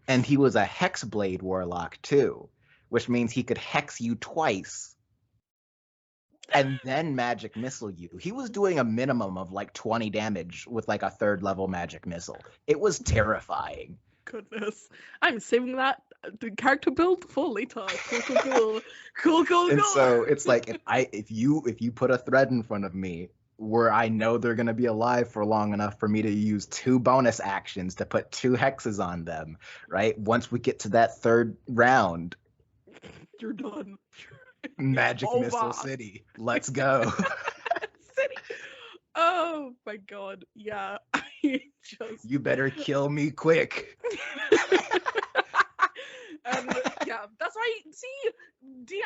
S2: And he was a hexblade warlock too, which means he could hex you twice and then magic missile you. He was doing a minimum of like 20 damage with like a 3rd level magic missile. It was terrifying.
S1: Goodness. I'm saving that the character build for later. Cool.
S2: And so it's like, if you put a thread in front of me where I know they're going to be alive for long enough for me to use 2 bonus actions to put 2 hexes on them, right? Once we get to that 3rd round,
S1: you're done.
S2: Magic Missile City. Let's go.
S1: City. Oh my god. Yeah.
S2: You better kill me quick.
S1: And yeah, that's why, see, DM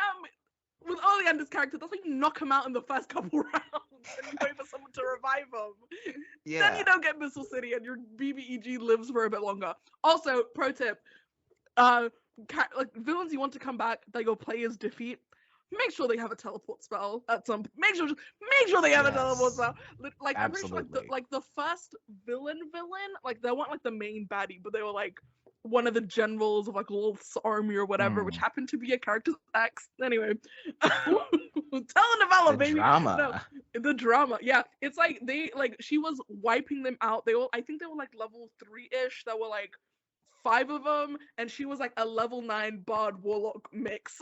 S1: with Oleander's character, that's why you knock him out in the first couple rounds and you wait for someone to revive him. Yeah. Then you don't get Missile City and your BBEG lives for a bit longer. Also, pro tip, like villains you want to come back that your players defeat, make sure they have a teleport spell at some. Make sure they have a teleport spell. Like I'm pretty sure like the first villain, like they weren't like the main baddie, but they were like one of the generals of like Lolth's army or whatever, which happened to be a character's ex. Anyway, telenovela, baby.
S2: Drama.
S1: No, the drama. Yeah, it's like she was wiping them out. I think they were like level 3-ish. There were like 5 of them, and she was like a level 9 bard warlock mix.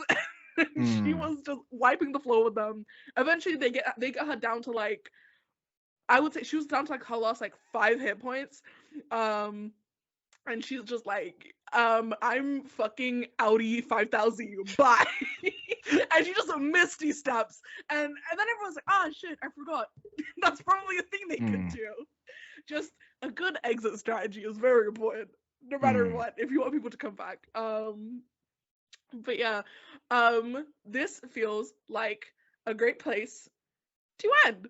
S1: She was just wiping the floor with them. Eventually, they got her down to like, I would say she was down to like her last like 5 hit points. And she's just like, I'm fucking Audi 5000 you, bye. And she just misty steps. And then everyone's like, oh shit, I forgot. That's probably a thing they could do. Just a good exit strategy is very important, no matter what, if you want people to come back. But yeah, this feels like a great place to end.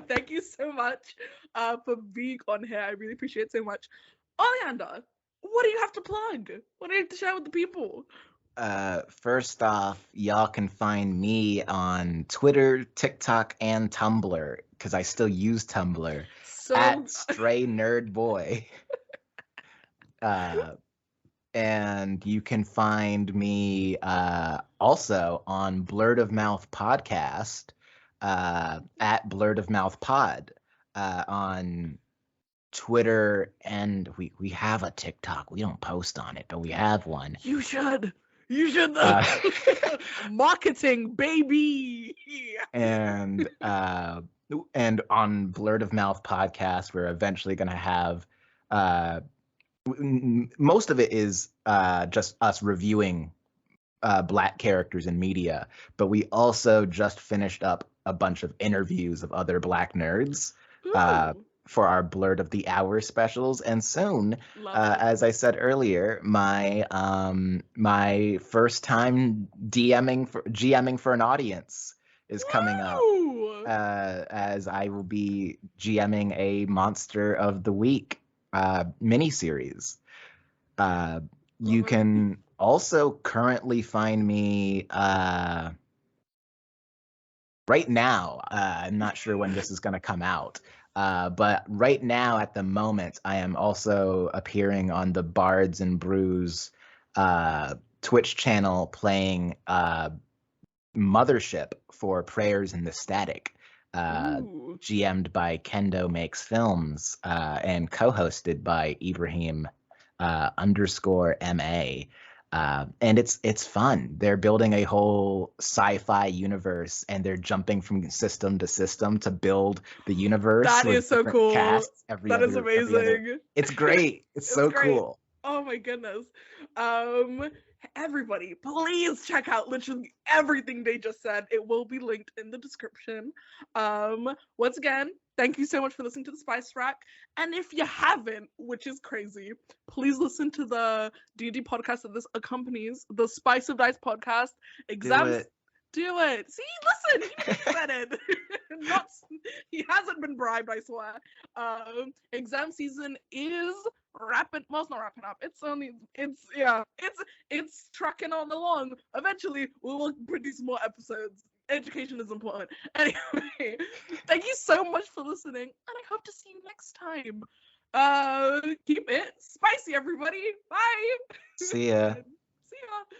S1: Thank you so much for being on here. I really appreciate it so much. Oleander, what do you have to plug? What do you have to share with the people?
S2: First off, y'all can find me on Twitter, TikTok, and Tumblr, because I still use Tumblr, at Stray Nerd Boy. And you can find me also on Blurred of Mouth Podcast, at Blurred of Mouth Pod, on Twitter, and we have a TikTok. We don't post on it, but we have one.
S1: You should marketing, baby.
S2: And on Blurred of Mouth Podcast, we're eventually going to have most of it is just us reviewing Black characters in media, but we also just finished up a bunch of interviews of other Black nerds for our Blurred of the Hour specials. And soon, as I said earlier, my my first time GMing for an audience is coming up, as I will be GMing a Monster of the Week miniseries. You can also currently find me right now. I'm not sure when this is going to come out, but right now at the moment, I am also appearing on the Bards and Brews Twitch channel playing Mothership for Prayers in the Static. GM'd by Kendo Makes Films and co-hosted by Ibrahim _MA. And it's fun. They're building a whole sci-fi universe, and they're jumping from system to system to build the universe.
S1: That is so cool. That is amazing.
S2: It's great. It's so great. Cool.
S1: Oh my goodness. Everybody, please check out literally everything they just said. It will be linked in the description. Once again, thank you so much for listening to the Spice Rack. And if you haven't, which is crazy, please listen to the D&D podcast that this accompanies, the Spice of Dice podcast. Exams. Do it. See, listen, he said it. He hasn't been bribed, I swear. Exam season is wrapping. Well, it's not wrapping up. It's trucking on along. Eventually, we will produce more episodes. Education is important. Anyway, thank you so much for listening, and I hope to see you next time. Keep it spicy, everybody. Bye.
S2: See ya.
S1: See ya.